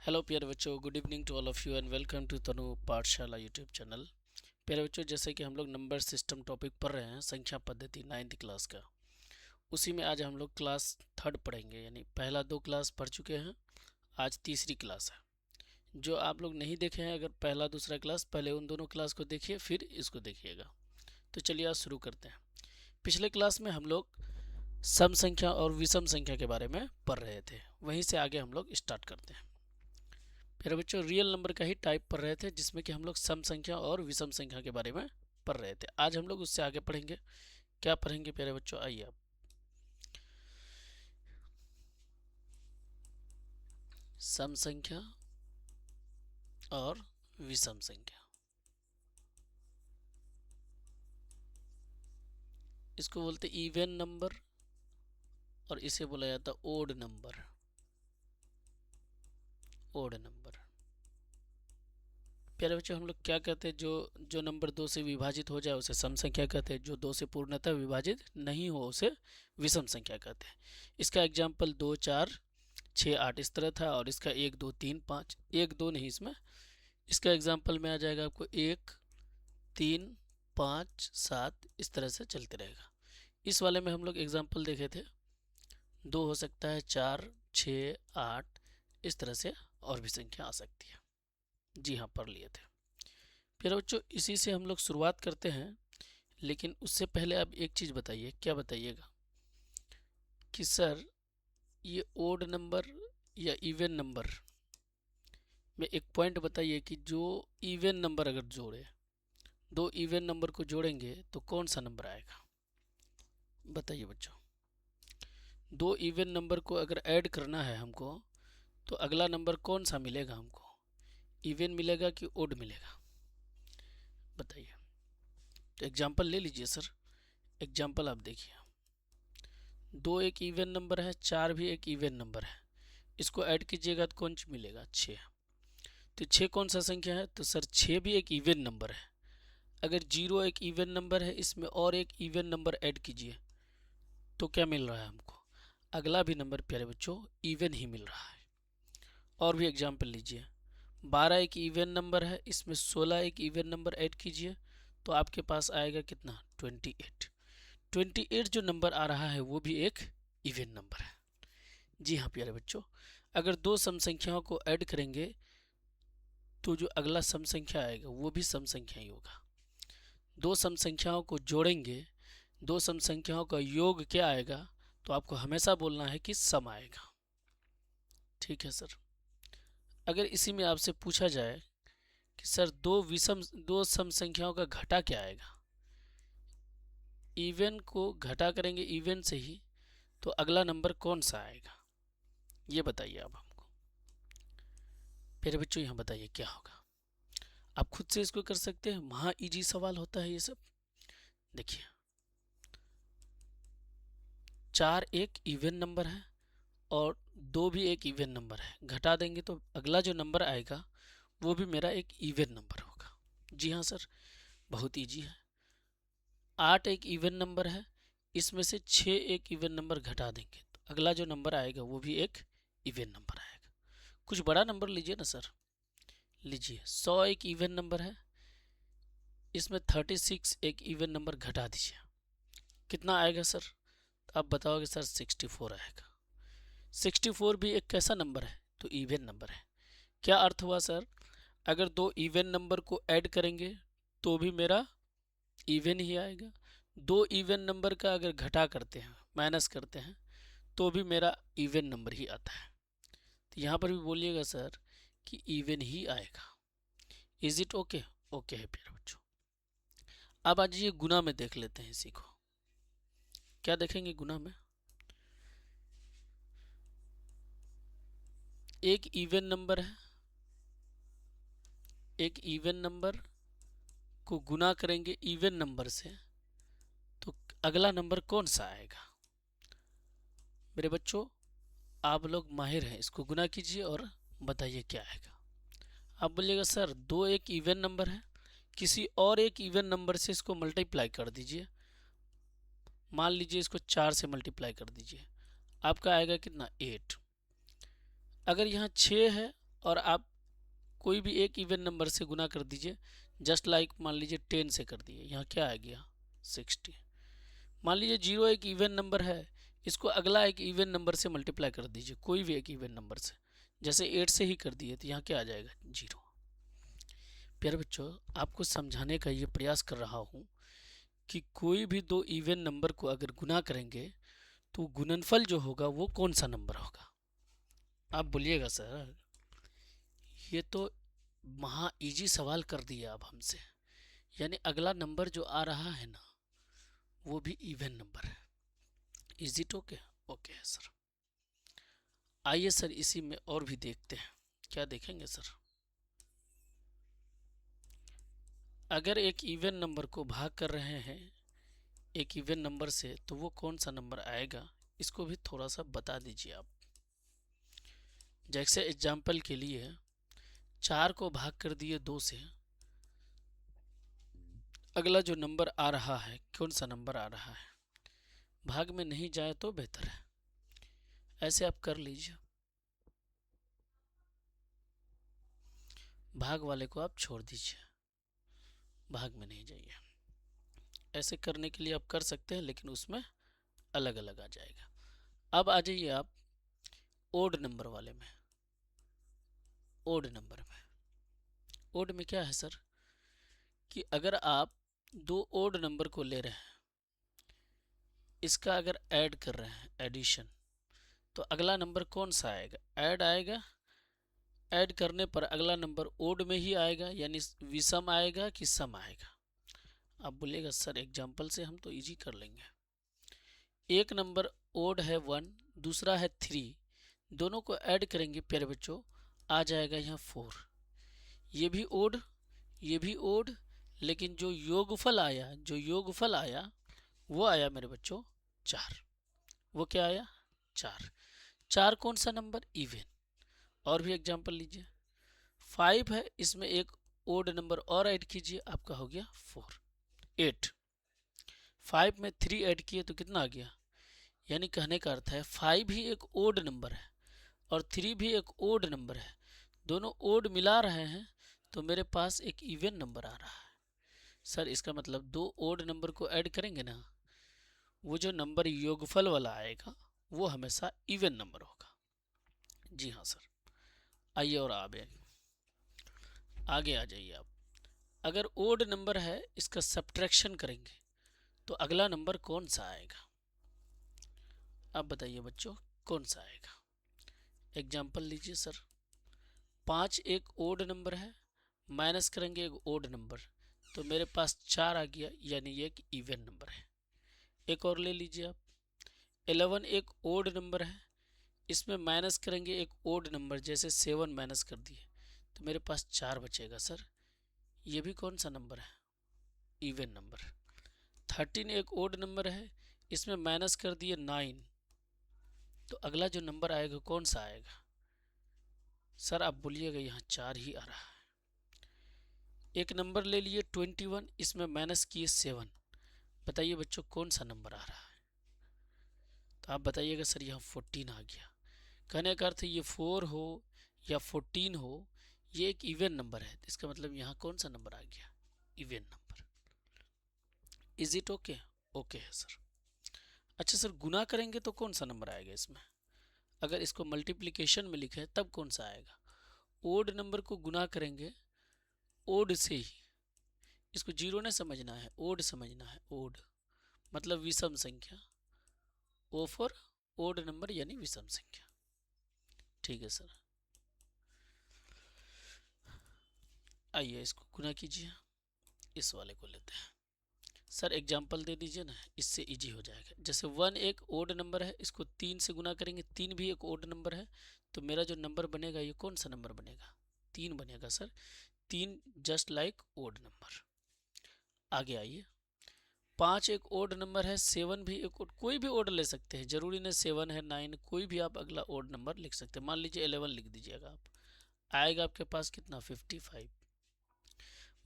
Hello प्यारे बच्चों, good evening to all of you and welcome to Tanu Pathshala YouTube channel. प्यारे बच्चों, जैसे कि हम लोग नंबर सिस्टम टॉपिक पढ़ रहे हैं, संख्या पद्धति 9th क्लास का। उसी में आज हम लोग क्लास थर्ड पढ़ेंगे, यानी पहला 2 क्लास पढ़ चुके हैं, आज तीसरी क्लास है। जो आप लोग नहीं देखे हैं, अगर पहला दूसरा क्लास, पहले उन दोनों क्लास को देखिए, फिर इसको देखिएगा। तो चलिए आज शुरू करते हैं। पिछले क्लास में हम लोग सम संख्या और विषम संख्या के बारे में पढ़ रहे थे, वहीं से आगे हम लोग स्टार्ट करते हैं। प्यारे बच्चों, रियल नंबर का ही टाइप पढ़ रहे थे, जिसमें कि हम लोग सम संख्या और विषम संख्या के बारे में पढ़ रहे थे। आज हम लोग उससे आगे पढ़ेंगे। क्या पढ़ेंगे प्यारे बच्चों, आइए आप। सम संख्या और विषम संख्या, इसको बोलते इवन नंबर और इसे बोला जाता ओड नंबर। ओड नंबर प्यारे बच्चों, हम लोग क्या कहते हैं, जो जो नंबर 2 से विभाजित हो जाए उसे सम संख्या कहते हैं, जो 2 से पूर्णतः विभाजित नहीं हो उसे विषम संख्या कहते हैं। इसका एग्जाम्पल 2, 4, 6, 8 इस तरह था, और इसका 1, 2, 3, 5, 1, 2 नहीं इसमें। इसका एग्जाम्पल में आ जाएगा आपको 1, 3, 5, 7 इस तरह से चलते रहेगा। इस वाले में हम लोग एग्जाम्पल देखे थे, 2 हो सकता है, 4, 6, 8 इस तरह से और भी संख्या आ सकती है। जी हाँ, पढ़ लिए थे। फिर बच्चों इसी से हम लोग शुरुआत करते हैं, लेकिन उससे पहले आप एक चीज़ बताइए। क्या बताइएगा कि सर ये ओड नंबर या इवन नंबर में एक पॉइंट बताइए कि जो इवन नंबर अगर जोड़े, 2 इवन नंबर को जोड़ेंगे तो कौन सा नंबर आएगा? बताइए बच्चों। 2 इवन नंबर को अगर ऐड करना है हमको, तो अगला नंबर कौन सा मिलेगा हमको? इवन मिलेगा कि ओड मिलेगा? बताइए। तो एग्जाम्पल ले लीजिए सर। एग्जाम्पल आप देखिए, 2 एक इवन नंबर है, 4 भी एक इवन नंबर है। इसको ऐड कीजिएगा तो कौन सी मिलेगा? 6। तो 6 कौन सा संख्या है? तो सर 6 भी एक इवन नंबर है। अगर 0 एक इवन नंबर है, इसमें और एक इवन नंबर ऐड कीजिए तो क्या मिल रहा है हमको? अगला भी नंबर प्यारे बच्चों इवन ही मिल रहा है। और भी एग्जाम्पल लीजिए, 12 एक इवन नंबर है, इसमें 16 एक इवन नंबर ऐड कीजिए तो आपके पास आएगा कितना? 28। 28 जो नंबर आ रहा है वो भी एक इवन नंबर है। जी हाँ प्यारे बच्चों, अगर 2 सम संख्याओं को ऐड करेंगे तो जो अगला सम संख्या आएगा वो भी सम संख्या ही होगा। 2 सम संख्याओं को जोड़ेंगे, 2 सम संख्याओं का योग क्या आएगा? तो आपको हमेशा बोलना है कि सम आएगा। ठीक है सर। अगर इसी में आपसे पूछा जाए कि सर 2 सम संख्याओं का घटा क्या आएगा? इवन को घटा करेंगे इवन से ही, तो अगला नंबर कौन सा आएगा? ये बताइए आप हमको। मेरे बच्चों यहाँ बताइए क्या होगा। आप खुद से इसको कर सकते हैं, महा इजी सवाल होता है ये सब। देखिए, 4 एक इवन नंबर है और 2 भी एक इवन नंबर है, घटा देंगे तो अगला जो नंबर आएगा वो भी मेरा एक इवन नंबर होगा। जी हाँ सर, बहुत इजी है। 8 एक इवन नंबर है, इसमें से 6 एक इवन नंबर घटा देंगे तो अगला जो नंबर आएगा वो भी एक इवन नंबर आएगा। कुछ बड़ा नंबर लीजिए ना सर। लीजिए, 100 एक इवन नंबर है, इसमें 36 एक इवन नंबर घटा दीजिए, कितना आएगा सर? तो आप बताओगे सर 64 आएगा। 64 भी एक कैसा नंबर है? तो इवन नंबर है। क्या अर्थ हुआ सर? अगर 2 इवन नंबर को ऐड करेंगे तो भी मेरा इवन ही आएगा। 2 इवन नंबर का अगर घटा करते हैं, माइनस करते हैं, तो भी मेरा इवन नंबर ही आता है। तो यहाँ पर भी बोलिएगा सर कि इवन ही आएगा। Is it okay? ओके है प्यारे बच्चों। अब आज ये गुना में देख लेते हैं इसी को। क्या देखेंगे गुना में? एक इवन नंबर है, एक इवन नंबर को गुना करेंगे इवन नंबर से तो अगला नंबर कौन सा आएगा? मेरे बच्चों आप लोग माहिर हैं, इसको गुना कीजिए और बताइए क्या आएगा। आप बोलिएगा सर 2 एक इवन नंबर है, किसी और एक इवन नंबर से इसको मल्टीप्लाई कर दीजिए। मान लीजिए इसको 4 से मल्टीप्लाई कर दीजिए, आपका आएगा कितना? 8। अगर यहाँ 6 है और आप कोई भी एक इवन नंबर से गुना कर दीजिए, जस्ट लाइक मान लीजिए 10 से कर दिए, यहाँ क्या आ गया 60। मान लीजिए 0 एक इवन नंबर है, इसको अगला एक इवन नंबर से मल्टीप्लाई कर दीजिए, कोई भी एक इवन नंबर से, जैसे 8 से ही कर दिए तो यहाँ क्या आ जाएगा 0। प्यारे बच्चों, आपको समझाने का ये प्रयास कर रहा हूँ कि कोई भी दो इवन नंबर को अगर गुना करेंगे तो गुणनफल जो होगा वो कौन सा नंबर होगा। आप बोलिएगा सर, ये तो महा इजी सवाल कर दिया आप हमसे, यानी अगला नंबर जो आ रहा है ना वो भी इवन नंबर है। Is it okay? ओके है सर। आइए सर इसी में और भी देखते हैं, क्या देखेंगे सर। अगर एक इवन नंबर को भाग कर रहे हैं एक इवन नंबर से तो वो कौन सा नंबर आएगा, इसको भी थोड़ा सा बता दीजिए आप। जैसे एग्जाम्पल के लिए 4 को भाग कर दिए 2 से, अगला जो नंबर आ रहा है कौन सा नंबर आ रहा है, भाग में नहीं जाए तो बेहतर है। ऐसे आप कर लीजिए, भाग वाले को आप छोड़ दीजिए, भाग में नहीं जाइए। ऐसे करने के लिए आप कर सकते हैं, लेकिन उसमें अलग अलग आ जाएगा। अब आ जाइए आप ओड नंबर वाले में। ओड नंबर में, ओड में क्या है सर कि अगर आप दो ओड नंबर को ले रहे हैं, इसका अगर ऐड कर रहे हैं एडिशन, तो अगला नंबर कौन सा आएगा, ऐड आएगा। ऐड करने पर अगला नंबर ओड में ही आएगा, यानी विषम आएगा कि सम आएगा। आप बोलिएगा सर एग्जाम्पल से हम तो इजी कर लेंगे। एक नंबर ओड है 1, दूसरा है 3, दोनों को ऐड करेंगे प्यारे बच्चों, आ जाएगा यहाँ 4। ये भी ओड, ये भी ओड, लेकिन जो योगफल आया वो आया मेरे बच्चों 4। वो क्या आया 4। 4 कौन सा नंबर, इवन। और भी एग्जाम्पल लीजिए, 5 है, इसमें एक ओड नंबर और ऐड कीजिए, आपका हो गया 4। 8, 5 में 3 ऐड किए तो कितना आ गया, यानी कहने का अर्थ है 5 भी एक ओड नंबर है और 3 भी एक ओड नंबर है, दोनों ओड मिला रहे हैं तो मेरे पास एक इवन नंबर आ रहा है। सर इसका मतलब दो ओड नंबर को ऐड करेंगे ना, वो जो नंबर योगफल वाला आएगा वो हमेशा इवन नंबर होगा। जी हाँ सर। आइए और आगे आ जाइए आप। अगर ओड नंबर है, इसका सब्ट्रैक्शन करेंगे तो अगला नंबर कौन सा आएगा, आप बताइए बच्चों कौन सा आएगा। एग्जाम्पल लीजिए सर, 5 एक ओड नंबर है, माइनस करेंगे एक ओड नंबर तो मेरे पास 4 आ गया, यानी ये एक इवन नंबर है। एक और ले लीजिए आप, 11 एक ओड नंबर है, इसमें माइनस करेंगे एक ओड नंबर, जैसे 7 माइनस कर दिए तो मेरे पास 4 बचेगा। सर ये भी कौन सा नंबर है, इवन नंबर। 13 एक ओड नंबर है, इसमें माइनस कर दिए 9 तो अगला जो नंबर आएगा कौन सा आएगा। सर आप बोलिएगा यहाँ 4 ही आ रहा है। एक नंबर ले लिए 21, इसमें माइनस किए 7, बताइए बच्चों कौन सा नंबर आ रहा है, तो आप बताइएगा सर यहाँ 14 आ गया। कहने का अर्थ ये 4 हो या 14 हो, ये एक इवन नंबर है, इसका मतलब यहाँ कौन सा नंबर आ गया, even number. Is it okay? Okay है सर। अच्छा सर गुना करेंगे तो कौन सा नंबर आएगा इसमें, अगर इसको मल्टीप्लिकेशन में लिखे तब कौन सा आएगा। ओड नंबर को गुना करेंगे ओड से ही, इसको जीरो नहीं समझना है, ओड समझना है। ओड मतलब विषम संख्या, ओ फॉर ओड नंबर यानी विषम संख्या। ठीक है सर। आइए इसको गुना कीजिए, इस वाले को लेते हैं। सर एग्जाम्पल दे दीजिए ना, इससे इजी हो जाएगा। जैसे 1 एक ओड नंबर है, इसको 3 से गुना करेंगे, 3 भी एक ओड नंबर है, तो मेरा जो नंबर बनेगा ये कौन सा नंबर बनेगा, 3 बनेगा sir. 3 just like odd number. आगे आइए, 5 एक ओड नंबर है, 7 भी एक ओड, कोई भी ओड ले सकते हैं, जरूरी नहीं 7 है 9, कोई भी आप अगला ओड नंबर लिख सकते हैं। मान लीजिए 11 लिख दीजिएगा आप, आएगा आपके पास कितना 55।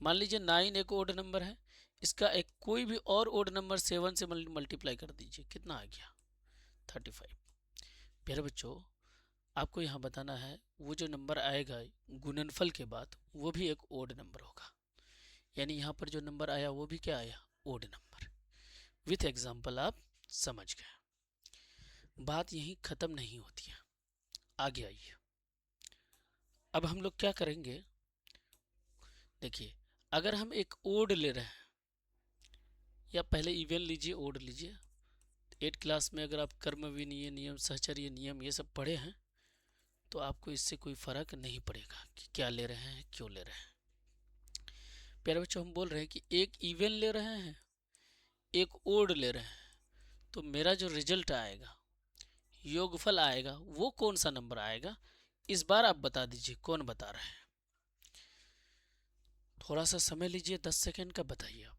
मान लीजिए 9 एक ओड नंबर है, इसका एक कोई भी और ओड नंबर 7 से मल्टीप्लाई कर दीजिए, कितना आ गया 35। प्यारे बच्चों आपको यहाँ बताना है वो जो नंबर आएगा गुणनफल के बाद वो भी एक ओड नंबर होगा, यानी यहाँ पर जो नंबर आया वो भी क्या आया, ओड नंबर। विथ एग्जाम्पल आप समझ गए। बात यहीं ख़त्म नहीं होती है, आगे आइए। अब हम लोग क्या करेंगे, देखिए अगर हम एक ओड ले रहे हैं, या पहले इवन लीजिए ओड लीजिए। 8 क्लास में अगर आप कर्म विनिय नियम सहचर्य नियम ये सब पढ़े हैं तो आपको इससे कोई फर्क नहीं पड़ेगा कि क्या ले रहे हैं क्यों ले रहे हैं। प्यारे बच्चों हम बोल रहे हैं कि एक इवन ले रहे हैं एक ओड ले रहे हैं, तो मेरा जो रिजल्ट आएगा योगफल आएगा वो कौन सा नंबर आएगा, इस बार आप बता दीजिए कौन बता रहे हैं। थोड़ा सा समय लीजिए, 10 सेकेंड का बताइए आप।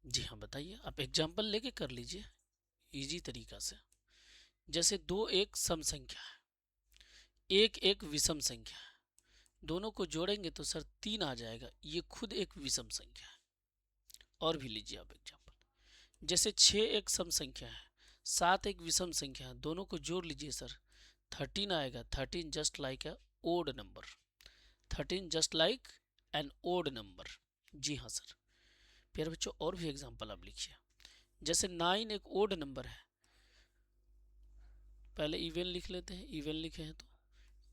जी हाँ बताइए, आप एग्जाम्पल लेके कर लीजिए इजी तरीका से। जैसे 2 एक सम संख्या है, 1 एक विषम संख्या है, दोनों को जोड़ेंगे तो सर 3 आ जाएगा, ये खुद एक विषम संख्या है। और भी लीजिए आप एग्जाम्पल। जैसे 6 एक सम संख्या है, 7 एक विषम संख्या है, दोनों को जोड़ लीजिए सर 13 आएगा। 13 just like a odd number, 13 just like an odd number. जी हाँ सर। प्यारे बच्चों और भी एग्जाम्पल आप लिखिए। जैसे 9 एक ओड नंबर है, पहले इवन लिख लेते हैं, इवन लिखे हैं तो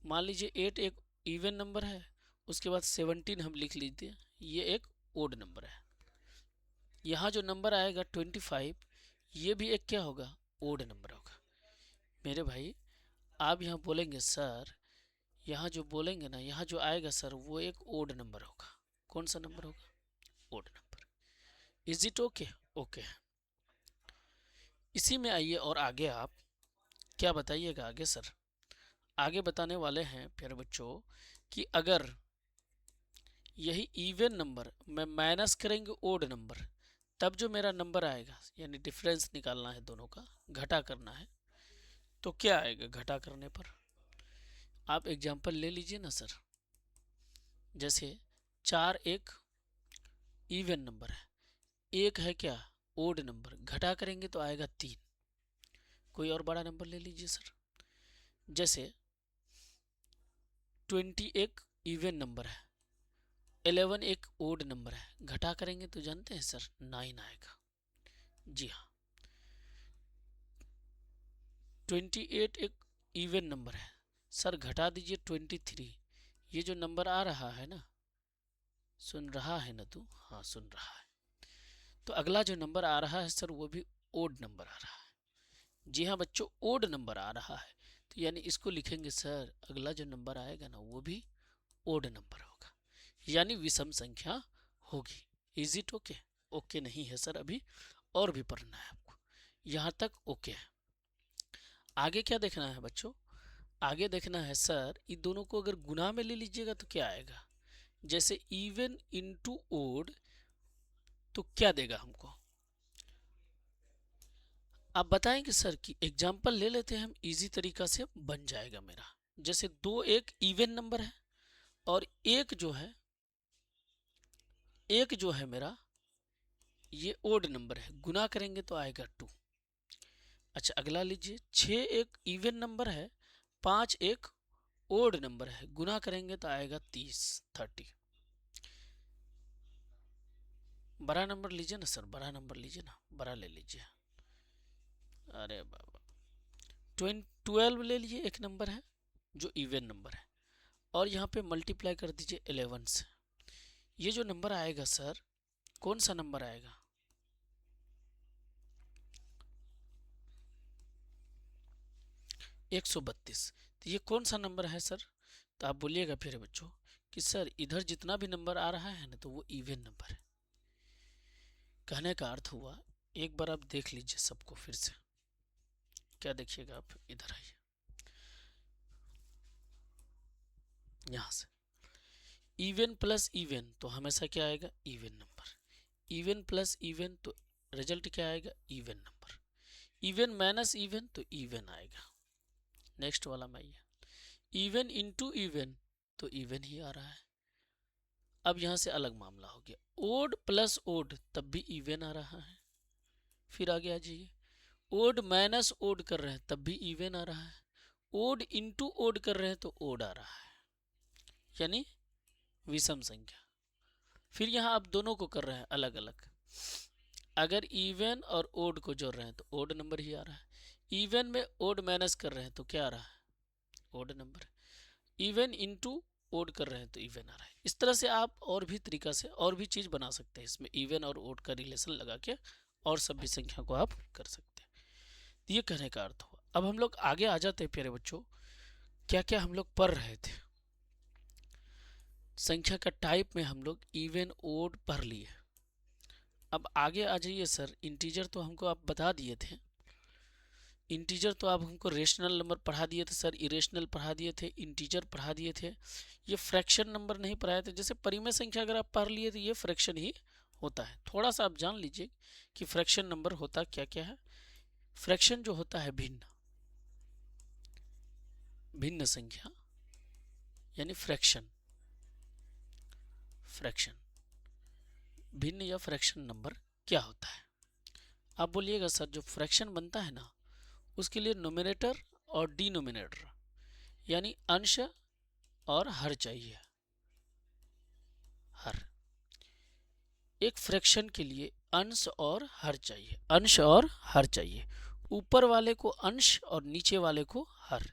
मान लीजिए 8 एक इवन नंबर है, उसके बाद 17 हम लिख लीजिए, ये एक ओड नंबर है। यहाँ जो नंबर आएगा 25, ये भी एक क्या होगा, ओड नंबर होगा। मेरे भाई आप यहाँ बोलेंगे सर, यहाँ जो बोलेंगे ना, यहाँ जो आएगा सर वो एक ओड नंबर होगा। कौन सा नंबर होगा, odd number. Is it okay, okay. इसी में आइए और आगे आप क्या बताइएगा आगे सर। आगे बताने वाले हैं प्यारे बच्चों कि अगर यही इवन नंबर में माइनस करेंगे ओड नंबर, तब जो मेरा नंबर आएगा, यानी डिफरेंस निकालना है दोनों का, घटा करना है, तो क्या आएगा घटा करने पर। आप एग्जाम्पल ले लीजिए ना सर। जैसे 4 एक इवन नंबर है, 1 है क्या, ओड नंबर, घटा करेंगे तो आएगा 3। कोई और बड़ा नंबर ले लीजिए सर। जैसे 20 एक इवन नंबर है, 11 एक ओड नंबर है, घटा करेंगे तो जानते हैं सर 9 आएगा। जी हाँ। 28 एक इवन नंबर है, सर घटा दीजिए 23। ये जो नंबर आ रहा है ना, सुन रहा है ना तू, हाँ सुन रहा है, तो अगला जो नंबर आ रहा है सर वो भी ओड नंबर आ रहा है। जी हाँ बच्चों, ओड नंबर आ रहा है, तो यानी इसको लिखेंगे सर अगला जो नंबर आएगा ना वो भी ओड नंबर होगा, यानी विषम संख्या होगी। इज इट ओके, ओके नहीं है सर, अभी और भी पढ़ना है आपको, यहाँ तक ओके है। आगे क्या देखना है बच्चों, आगे देखना है सर इन दोनों को अगर गुना में ले लीजिएगा तो क्या आएगा। जैसे इवन इंटू ओड, तो क्या देगा हमको, आप बताएंगे सर कि एग्जाम्पल ले लेते हैं हम, इजी तरीका से बन जाएगा मेरा। जैसे 2 एक इवन नंबर है और एक जो है मेरा ये ओड नंबर है, गुना करेंगे तो आएगा 2। अच्छा अगला लीजिए, 6 एक इवन नंबर है, 5 एक ओड नंबर है, गुना करेंगे तो आएगा 30। बड़ा नंबर लीजिए ना सर, बड़ा नंबर लीजिए ना, बड़ा ले लीजिए। अरे बाबा 12 ले लीजिए, एक नंबर है जो इवन नंबर है, और यहाँ पे मल्टीप्लाई कर दीजिए 11 से। ये जो नंबर आएगा सर कौन सा नंबर आएगा, 132। तो ये कौन सा नंबर है सर, तो आप बोलिएगा फिर बच्चों कि सर इधर जितना भी नंबर आ रहा है ना तो वो इवन नंबर है। कहने का अर्थ हुआ, एक बार आप देख लीजिए सबको फिर से। क्या देखिएगा आप, इधर आइए, यहां से इवन प्लस इवन तो हमेशा क्या आएगा, even number. Even plus even तो रिजल्ट क्या आएगा, even number. Even minus even तो इवन आएगा। नेक्स्ट वाला में आइए, इवन इंटू इवन तो इवन ही आ रहा है। अब यहां से अलग मामला हो गया, ओड प्लस ओड तब भी इवन आ रहा है। फिर आगे आ जाइए, ओड माइनस ओड कर रहे हैं तब भी इवन आ रहा है। ओड इंटू ओड कर रहे हैं तो ओड आ रहा है, यानी विषम संख्या। फिर यहाँ आप दोनों को कर रहे हैं अलग अलग। अगर इवन और ओड को जोड़ रहे हैं तो ओड नंबर ही आ रहा है। इवन में ओड माइनस कर रहे हैं तो क्या आ रहा है, odd number. Even into odd कर रहे हैं तो इवन आ रहा है। इस तरह से आप और भी तरीका से और भी चीज बना सकते हैं, इसमें इवन और ओड का रिलेशन लगा के और सभी संख्या को आप कर सकते हैं। ये कहने का अर्थ हुआ। अब हम लोग आगे आ जाते हैं प्यारे बच्चों, क्या क्या हम लोग पढ़ रहे थे। संख्या का टाइप में हम लोग इवन ओड पढ़ लिए। अब आगे आ जाइए सर। इंटीजर तो हमको आप बता दिए थे, इंटीजर तो आप हमको रेशनल नंबर पढ़ा दिए थे सर, इरेशनल पढ़ा दिए थे, इंटीजर पढ़ा दिए थे, ये फ्रैक्शन नंबर नहीं पढ़ाए थे। जैसे परिमेय संख्या अगर आप पढ़ लिए तो ये फ्रैक्शन ही होता है। थोड़ा सा आप जान लीजिए कि फ्रैक्शन नंबर होता क्या क्या है। फ्रैक्शन जो होता है भिन्न, भिन्न संख्या यानी फ्रैक्शन, फ्रैक्शन भिन्न या फ्रैक्शन नंबर क्या होता है। आप बोलिएगा सर जो फ्रैक्शन बनता है ना, उसके लिए नोमिनेटर और डिनोमिनेटर यानी अंश और हर चाहिए। हर, एक फ्रैक्शन के लिए अंश और हर चाहिए, अंश और हर चाहिए। ऊपर वाले को अंश और नीचे वाले को हर,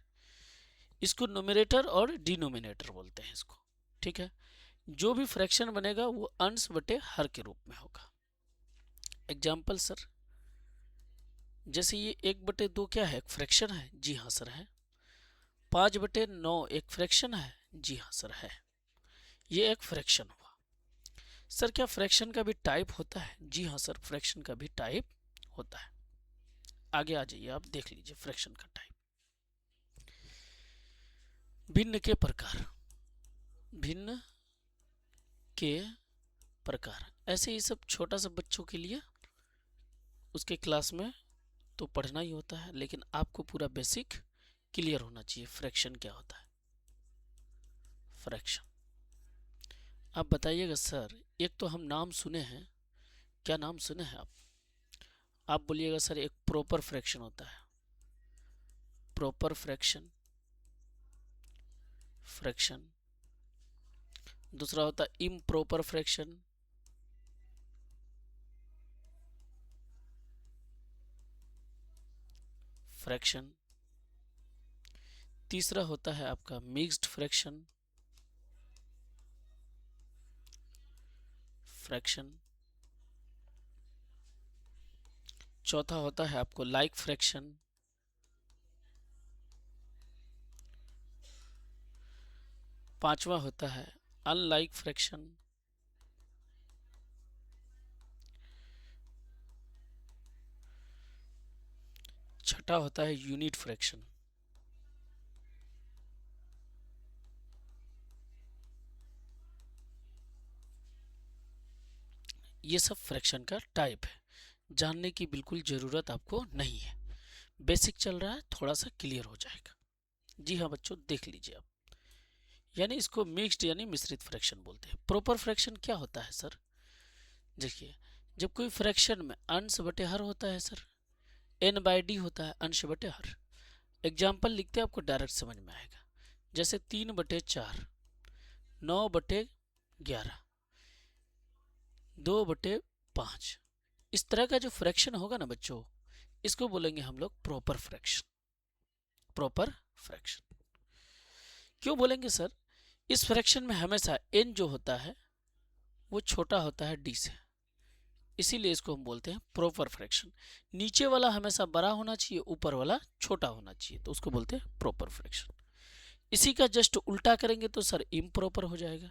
इसको नोमिनेटर और डिनोमिनेटर बोलते हैं इसको। ठीक है, जो भी फ्रैक्शन बनेगा वो अंश बटे हर के रूप में होगा। एग्जाम्पल सर, जैसे ये 1/2 क्या है, एक फ्रैक्शन है। जी हाँ सर है। 5/9 एक फ्रैक्शन है। जी हाँ सर है। ये एक फ्रैक्शन हुआ। सर क्या फ्रैक्शन का भी टाइप होता है? जी हाँ सर, फ्रैक्शन का भी टाइप होता है। आगे आ जाइए, आप देख लीजिए फ्रैक्शन का टाइप। भिन्न के प्रकार, भिन्न के प्रकार, ऐसे ही सब छोटा सा बच्चों के लिए उसके क्लास में तो पढ़ना ही होता है, लेकिन आपको पूरा बेसिक क्लियर होना चाहिए फ्रैक्शन क्या होता है। फ्रैक्शन आप बताइएगा सर, एक तो हम नाम सुने हैं, क्या नाम सुने हैं आप बोलिएगा सर एक प्रॉपर फ्रैक्शन होता है। Proper fraction, fraction. दूसरा होता है इम्प्रॉपर फ्रैक्शन, फ्रैक्शन। तीसरा होता है आपका मिक्स्ड फ्रैक्शन, फ्रैक्शन। चौथा होता है आपको लाइक फ्रैक्शन। पांचवा होता है अनलाइक फ्रैक्शन। छठा होता है यूनिट फ्रैक्शन। ये सब फ्रैक्शन का टाइप है, जानने की बिल्कुल ज़रूरत आपको नहीं है। बेसिक चल रहा है, थोड़ा सा क्लियर हो जाएगा। जी हाँ बच्चों, देख लीजिए आप, यानी इसको मिक्स्ड यानी मिश्रित फ्रैक्शन बोलते हैं। प्रॉपर फ्रैक्शन क्या होता है सर? देखिए, जब कोई फ्रैक्शन में अंश बटे हर होता है सर, n/d होता है, अंश बटे हर। एग्जाम्पल लिखते हैं, आपको डायरेक्ट समझ में आएगा। जैसे 3/4, 9/11, 2/5। इस तरह का जो फ्रैक्शन होगा ना बच्चों, इसको बोलेंगे हम लोग प्रॉपर फ्रैक्शन। प्रॉपर फ्रैक्शन क्यों बोलेंगे सर? इस फ्रैक्शन में हमेशा n जो होता है वो छोटा होता है d से, इसीलिए इसको हम बोलते हैं प्रॉपर फ्रैक्शन। नीचे वाला हमेशा बड़ा होना चाहिए, ऊपर वाला छोटा होना चाहिए, तो उसको बोलते हैं प्रॉपर फ्रैक्शन। इसी का जस्ट उल्टा करेंगे तो सर इम्प्रॉपर हो जाएगा।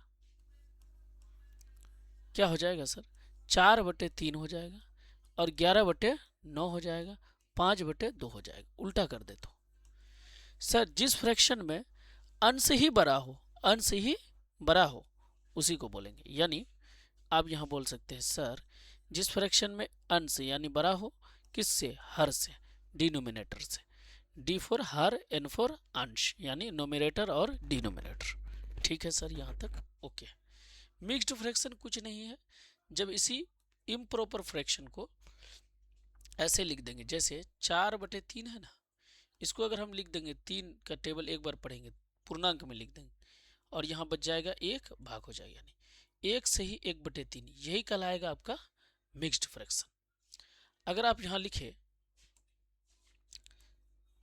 क्या हो जाएगा सर? 4/3 हो जाएगा और 11/9 हो जाएगा, 5/2 हो जाएगा। उल्टा कर दे तो सर जिस फ्रैक्शन में अंश ही बड़ा हो, अंश ही बड़ा हो, उसी को बोलेंगे। यानी आप यहाँ बोल सकते हैं सर जिस फ्रैक्शन में अंश यानी बड़ा हो, किससे? हर से, डिनोमिनेटर से। डी फॉर हर, एन फॉर अंश, यानी नोमिनेटर और डिनोमिनेटर। ठीक है सर, यहाँ तक ओके। मिक्स्ड फ्रैक्शन कुछ नहीं है, जब इसी इम्प्रॉपर फ्रैक्शन को ऐसे लिख देंगे, जैसे 4/3 है ना, इसको अगर हम लिख देंगे, 3 का टेबल एक बार पढ़ेंगे, पूर्णांक में लिख देंगे और यहाँ बच जाएगा 1 भाग हो जाएगा, यानी 1 से ही 1/3, यही कहलाएगा आपका मिक्स्ड फ्रैक्शन। अगर आप यहाँ लिखे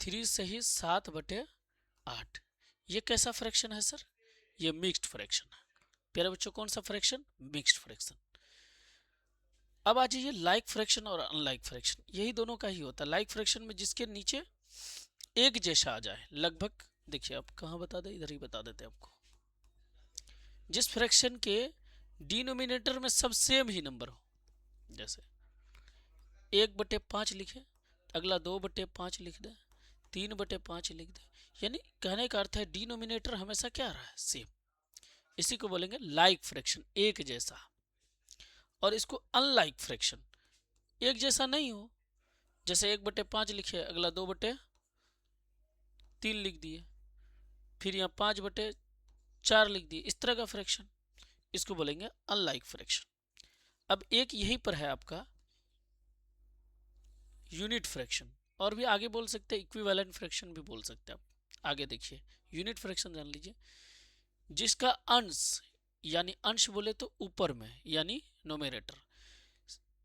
3 से ही 7/8, ये कैसा फ्रैक्शन है सर? ये मिक्स्ड फ्रैक्शन है। प्यारे बच्चों, कौन सा फ्रैक्शन? Mixed fraction. अब आ जाइए लाइक फ्रैक्शन और अनलाइक फ्रैक्शन, यही दोनों का ही होता है। लाइक फ्रैक्शन में जिसके नीचे एक जैसा आ जाए, लगभग, देखिए आप कहाँ बता दें, इधर ही बता देते हैं आपको। जिस फ्रैक्शन के डिनोमिनेटर में सब सेम ही नंबर हो, जैसे 1/5 लिखे, अगला 2/5 लिख दे, 3/5 लिख दे, यानी कहने का अर्थ है डिनोमिनेटर हमेशा क्या रहा है? सेम। इसी को बोलेंगे लाइक फ्रैक्शन, एक जैसा। और इसको अनलाइक फ्रैक्शन, एक जैसा नहीं हो, जैसे 1/5 लिखे, अगला 2/3 लिख दिए, फिर यहाँ 5/4 लिख दिए, इस तरह का फ्रैक्शन, इसको बोलेंगे अनलाइक फ्रैक्शन। अब एक यहीं पर है आपका यूनिट फ्रैक्शन, और भी आगे बोल सकते हैं इक्विवेलेंट फ्रैक्शन भी बोल सकते हैं आप। आगे देखिए, यूनिट फ्रैक्शन जान लीजिए, जिसका अंश, यानी अंश बोले तो ऊपर में, यानी नोमिनेटर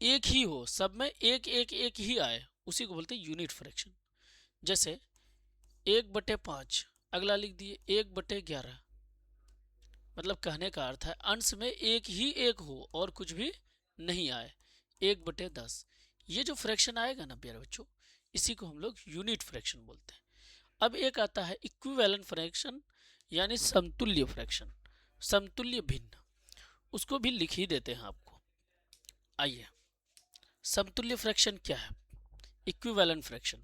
एक ही हो, सब में एक एक एक ही आए, उसी को बोलते हैं यूनिट फ्रैक्शन। जैसे 1/5, अगला लिख दिए 1/11, मतलब कहने का अर्थ है अंश में एक ही एक हो और कुछ भी नहीं आए, 1/10। ये जो फ्रैक्शन आएगा ना प्यारे बच्चों, इसी को हम लोग यूनिट फ्रैक्शन बोलते हैं। अब एक आता है इक्विवेलेंट फ्रैक्शन, यानी समतुल्य फ्रैक्शन, समतुल्य भिन्न, उसको भी लिख ही देते हैं आपको। आइए, समतुल्य फ्रैक्शन क्या है? इक्विवेलेंट फ्रैक्शन,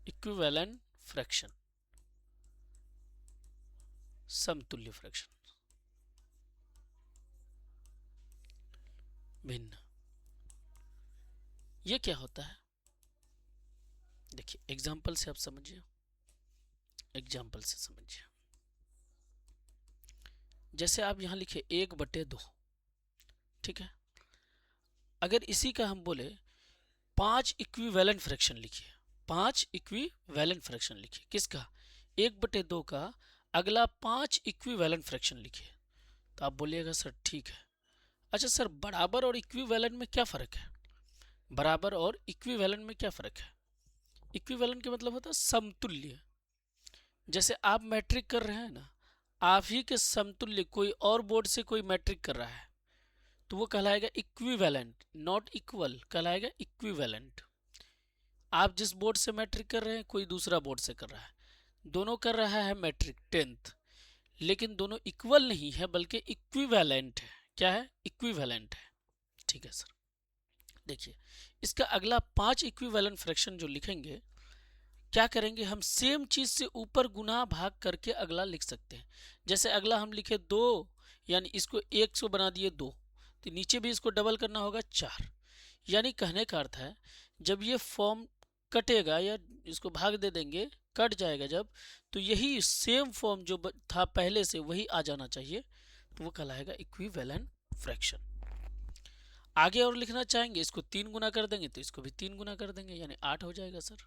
इक्विवेलेंट फ्रैक्शन, समतुल्य फ्रैक्शन, भिन्न, ये क्या होता है? देखिए एग्जाम्पल से आप समझिए, एग्जाम्पल से समझिए। जैसे आप यहां लिखे 1/2, ठीक है। अगर इसी का हम बोले 5 इक्विवेलेंट फ्रैक्शन लिखिए, 5 इक्विवेलेंट फ्रैक्शन लिखिए, किसका? 1/2 का अगला 5 इक्विवेलेंट फ्रैक्शन लिखिए, तो आप बोलिएगा सर ठीक है। अच्छा सर, बराबर और इक्विवेलेंट में क्या फ़र्क है? बराबर और इक्विवेलेंट में क्या फ़र्क है? इक्विवेलेंट का मतलब होता है समतुल्य। जैसे आप मैट्रिक कर रहे हैं ना, आप ही के समतुल्य कोई और बोर्ड से कोई मैट्रिक कर रहा है, तो वो कहलाएगा इक्विवेलेंट, नॉट इक्वल, कहलाएगा इक्विवेलेंट। आप जिस बोर्ड से मैट्रिक कर रहे हैं, कोई दूसरा बोर्ड से कर रहा है, दोनों कर रहा है मैट्रिक 10th, लेकिन दोनों इक्वल नहीं है बल्कि इक्विवेलेंट है। क्या है? इक्विवेलेंट है। ठीक है सर। देखिए इसका अगला 5 इक्विवेलेंट फ्रैक्शन जो लिखेंगे, क्या करेंगे हम? सेम चीज से ऊपर गुना भाग करके अगला लिख सकते हैं। जैसे अगला हम लिखे 2, यानी इसको 100 बना दिए 2, तो नीचे भी इसको डबल करना होगा 4। यानी कहने का अर्थ है जब ये फॉर्म कटेगा या इसको भाग दे देंगे, कट जाएगा जब, तो यही सेम फॉर्म जो था पहले से वही आ जाना चाहिए, तो वो कहलाएगा इक्विवेलेंट फ्रैक्शन। आगे और लिखना चाहेंगे, इसको 3 गुना कर देंगे तो इसको भी 3 गुना कर देंगे, यानी 8 हो जाएगा सर,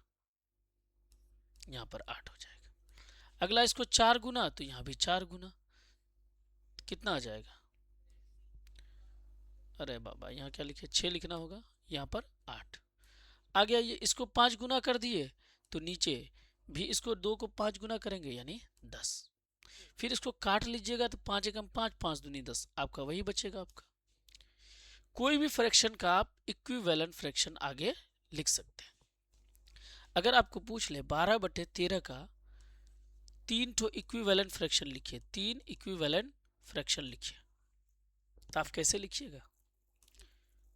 यहाँ पर 8 हो जाएगा। अगला इसको 4 गुना, तो यहाँ भी 4 गुना, कितना आ जाएगा? अरे बाबा, यहाँ क्या लिखे? 6 लिखना होगा, यहाँ पर 8 आ गया। ये इसको 5 गुना कर दिए, तो नीचे भी इसको 2 को 5 गुना करेंगे, यानी 10। फिर इसको काट लीजिएगा तो 5 एकम 5, 5 दूनी 10, आपका वही बचेगा आपका। कोई भी फ्रैक्शन का आप इक्विवेलेंट फ्रैक्शन आगे लिख सकते हैं। अगर आपको पूछ ले 12/13 का 3 ठो इक्विवेलेंट फ्रैक्शन लिखिए, 3 इक्विवेलेंट फ्रैक्शन लिखिए, तो आप कैसे लिखिएगा?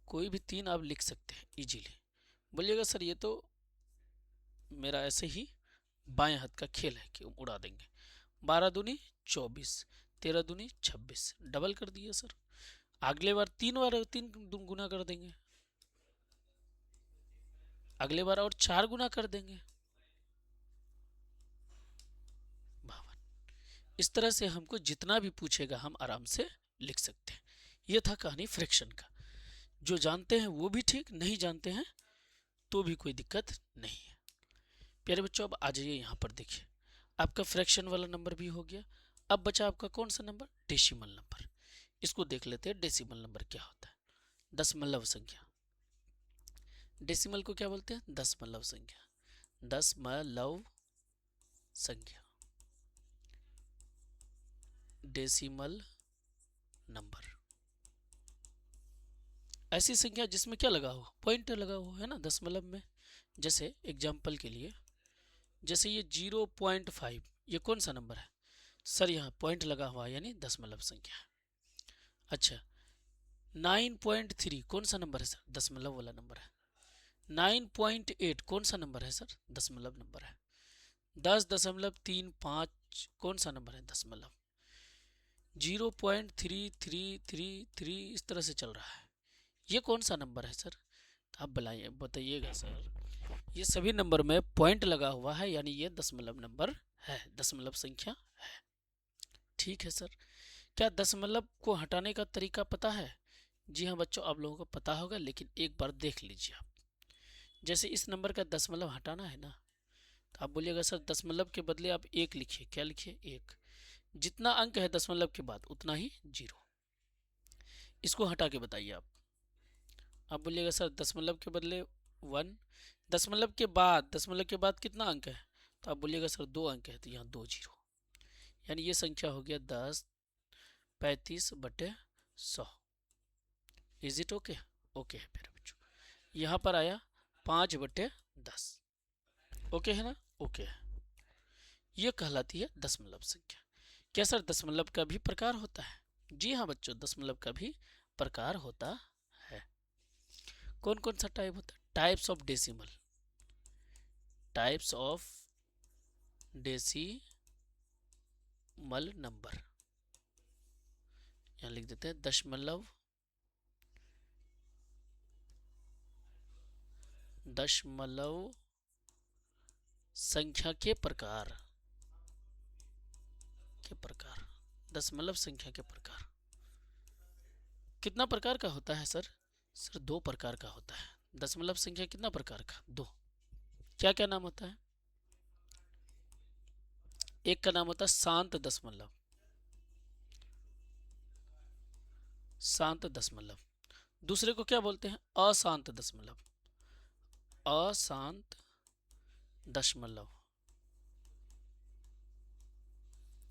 कोई भी 3 आप लिख सकते हैं इजीली। बोलिएगा सर ये तो मेरा ऐसे ही बाएं हाथ का खेल है कि उड़ा देंगे। 12 दूनी 24, 13 दूनी 26, डबल कर दिए सर। अगले बार 3 गुना कर देंगे, अगले बार और 4 गुना कर देंगे, 52। इस तरह से हमको जितना भी पूछेगा हम आराम से लिख सकते हैं। यह था कहानी फ्रैक्शन का। जो जानते हैं वो भी ठीक, नहीं जानते हैं तो भी कोई दिक्कत नहीं है। प्यारे बच्चों अब आ जाइए यहाँ पर, देखिए आपका फ्रैक्शन वाला नंबर भी हो गया। अब बचा आपका कौन सा नंबर, डेसिमल नंबर। इसको देख लेते हैं डेसिमल नंबर क्या होता है। दशमलव संख्या, डेसिमल को क्या बोलते हैं, दशमलव संख्या। दशमलव संख्या, डेसिमल नंबर, ऐसी संख्या जिसमें क्या लगा हो, पॉइंट लगा हो, है ना दशमलव में। जैसे एग्जाम्पल के लिए, जैसे ये 0.5, ये कौन सा नंबर है सर, यहाँ पॉइंट लगा हुआ यानी दशमलव संख्या है। अच्छा 9.3 कौन सा नंबर है सर, दशमलव वाला नंबर है। 9.8 कौन सा नंबर है सर, दशमलव नंबर है। 10.35 कौन सा नंबर है, दशमलव। 0.3333 इस तरह से चल रहा है, ये कौन सा नंबर है सर, आप बताइएगा सर। ये सभी नंबर में पॉइंट लगा हुआ है यानी ये दशमलव नंबर है, दशमलव संख्या है। ठीक है सर, क्या दशमलव को हटाने का तरीका पता है? जी हाँ बच्चों, आप लोगों को पता होगा, लेकिन एक बार देख लीजिए आप। जैसे इस नंबर का दशमलव हटाना है ना, तो आप बोलिएगा सर दशमलव के बदले आप एक लिखिए, क्या लिखिए, एक। जितना अंक है दशमलव के बाद उतना ही जीरो। इसको हटा के बताइए आप बोलिएगा सर दशमलव के बदले 1, दशमलव के बाद कितना अंक है, तो आप बोलिएगा सर 2 अंक है, तो यहाँ 2 जीरो। यानी ये संख्या हो गया 10/35/100। Is it okay? ओके है मेरे बच्चों। यहाँ पर आया 5/10, ओके है ना, ओके है। ये कहलाती है दशमलव संख्या। क्या सर दशमलव का भी प्रकार होता है? जी हाँ बच्चों, दशमलव का भी प्रकार होता है। कौन कौन सा टाइप होता है? Types of decimal, types of decimal number, यहाँ लिख देते हैं दशमलव संख्या के प्रकार, दशमलव संख्या के प्रकार। कितना प्रकार का होता है सर? सर 2 प्रकार का होता है। दशमलव संख्या कितना प्रकार का? 2। क्या क्या नाम होता है? एक का नाम होता है शांत दशमलव, शांत दशमलव। दूसरे को क्या बोलते हैं? अशांत दशमलव, अशांत दशमलव।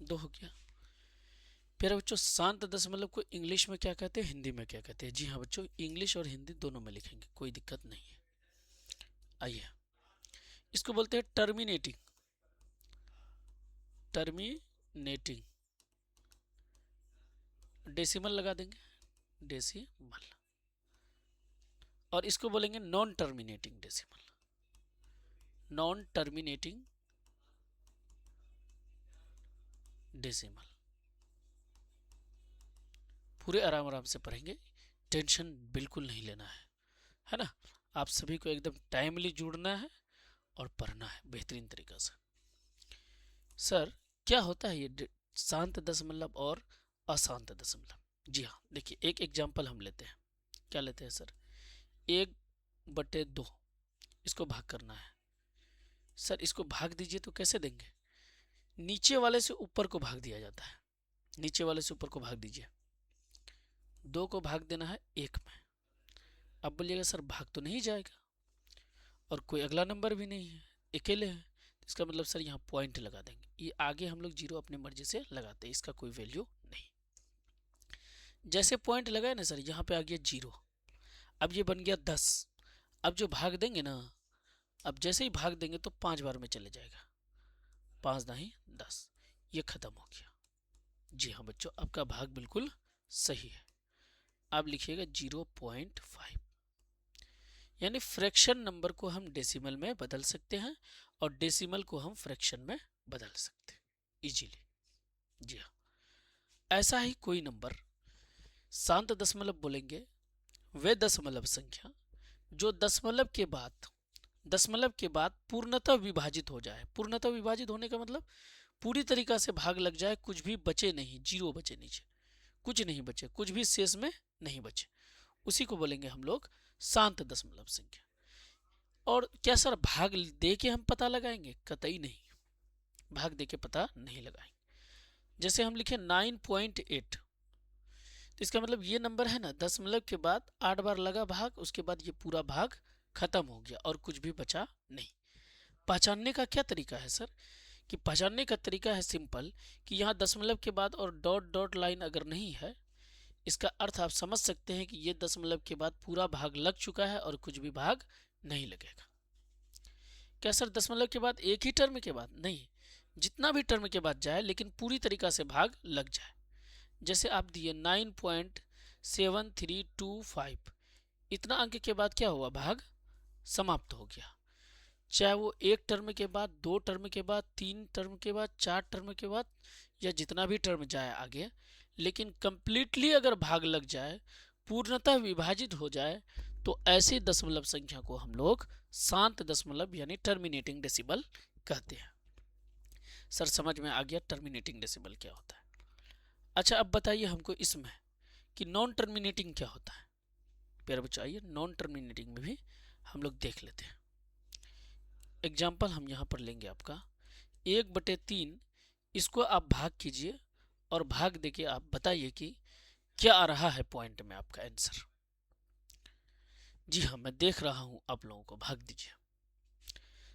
2 हो गया। प्यारे बच्चों, शांत दशमलव को इंग्लिश में क्या कहते हैं, हिंदी में क्या कहते हैं? जी हाँ बच्चों, इंग्लिश और हिंदी दोनों में लिखेंगे, कोई दिक्कत नहीं है। आइए, इसको बोलते हैं टर्मिनेटिंग, डेसिमल लगा देंगे, डेसिमल। और इसको बोलेंगे non terminating decimal, non terminating decimal. पूरे आराम आराम से पढ़ेंगे, टेंशन बिल्कुल नहीं लेना है ना। आप सभी को एकदम टाइमली जुड़ना है और पढ़ना है बेहतरीन तरीका से। सर क्या होता है ये शांत दशमलव और अशांत दशमलव? जी हाँ, देखिए एक एग्जाम्पल हम लेते हैं। क्या लेते हैं सर? 1/2, इसको भाग करना है। सर इसको भाग दीजिए तो कैसे देंगे? नीचे वाले से ऊपर को भाग दिया जाता है, नीचे वाले से ऊपर को भाग दीजिए। 2 को भाग देना है 1 में। अब बोलिएगा सर भाग तो नहीं जाएगा और कोई अगला नंबर भी नहीं है, अकेले है, इसका मतलब सर यहाँ पॉइंट लगा देंगे। ये आगे हम लोग जीरो अपने मर्जी से लगाते हैं, इसका कोई वैल्यू नहीं। जैसे पॉइंट लगाए ना सर, यहाँ पे आ गया 0, अब ये बन गया 10। अब जो भाग देंगे ना, अब जैसे ही भाग देंगे तो 5 बार में चले जाएगा, 5 नहीं 10, ये खत्म हो गया। जी हाँ बच्चों, आपका भाग बिल्कुल सही है। आप लिखिएगा 0.5। यानी फ्रैक्शन नंबर को हम डेसिमल में बदल सकते हैं और डेसिमल को हम फ्रैक्शन में बदल सकते हैं इजीली। जी हाँ, ऐसा ही कोई नंबर शांत दशमलव बोलेंगे वे दशमलव संख्या जो दशमलव के बाद पूर्णतः विभाजित हो जाए। पूर्णतः विभाजित होने का मतलब पूरी तरीका से भाग लग जाए, कुछ भी बचे नहीं, 0 बचे, नीचे कुछ नहीं बचे, कुछ भी शेष में नहीं बचे, उसी को बोलेंगे हम लोग शांत दशमलव संख्या। और क्या सर भाग दे के हम पता लगाएंगे? कतई नहीं, भाग दे के पता नहीं लगाएंगे। जैसे हम लिखे 9.8, तो इसका मतलब ये नंबर है ना, दशमलव के बाद 8 बार लगा भाग, उसके बाद ये पूरा भाग खत्म हो गया और कुछ भी बचा नहीं। पहचानने का क्या तरीका है सर? कि पहचानने का तरीका है सिंपल, कि यहाँ दशमलव के बाद और डॉट डॉट लाइन अगर नहीं है, इसका अर्थ आप समझ सकते हैं कि ये दशमलव के बाद पूरा भाग लग चुका है और कुछ भी भाग नहीं लगेगा। क्या सर दशमलव के बाद एक ही टर्म के बाद? नहीं, जितना भी टर्म के बाद जाए लेकिन पूरी तरीका से भाग लग जाए। जैसे आप दिए 9.7325, इतना अंक के बाद क्या हुआ? भाग समाप्त हो गया। चाहे वो एक टर्म के बाद, दो टर्म के बाद, तीन टर्म के बाद, चार टर्म के बाद, या जितना भी टर्म जाए आगे, लेकिन कंप्लीटली अगर भाग लग जाए, पूर्णतः विभाजित हो जाए, तो ऐसी दशमलव संख्या को हम लोग शांत दशमलव यानी टर्मिनेटिंग डेसिबल कहते हैं। सर समझ में आ गया टर्मिनेटिंग डेसिबल क्या होता है? अच्छा अब बताइए हमको इसमें कि नॉन टर्मिनेटिंग क्या होता है। प्यारे बच्चों आइए नॉन टर्मिनेटिंग में भी हम लोग देख लेते हैं। एग्जाम्पल हम यहाँ पर लेंगे आपका 1/3, इसको आप भाग कीजिए और भाग देके आप बताइए कि क्या आ रहा है पॉइंट में आपका आंसर। जी हाँ मैं देख रहा हूँ आप लोगों को, भाग दीजिए।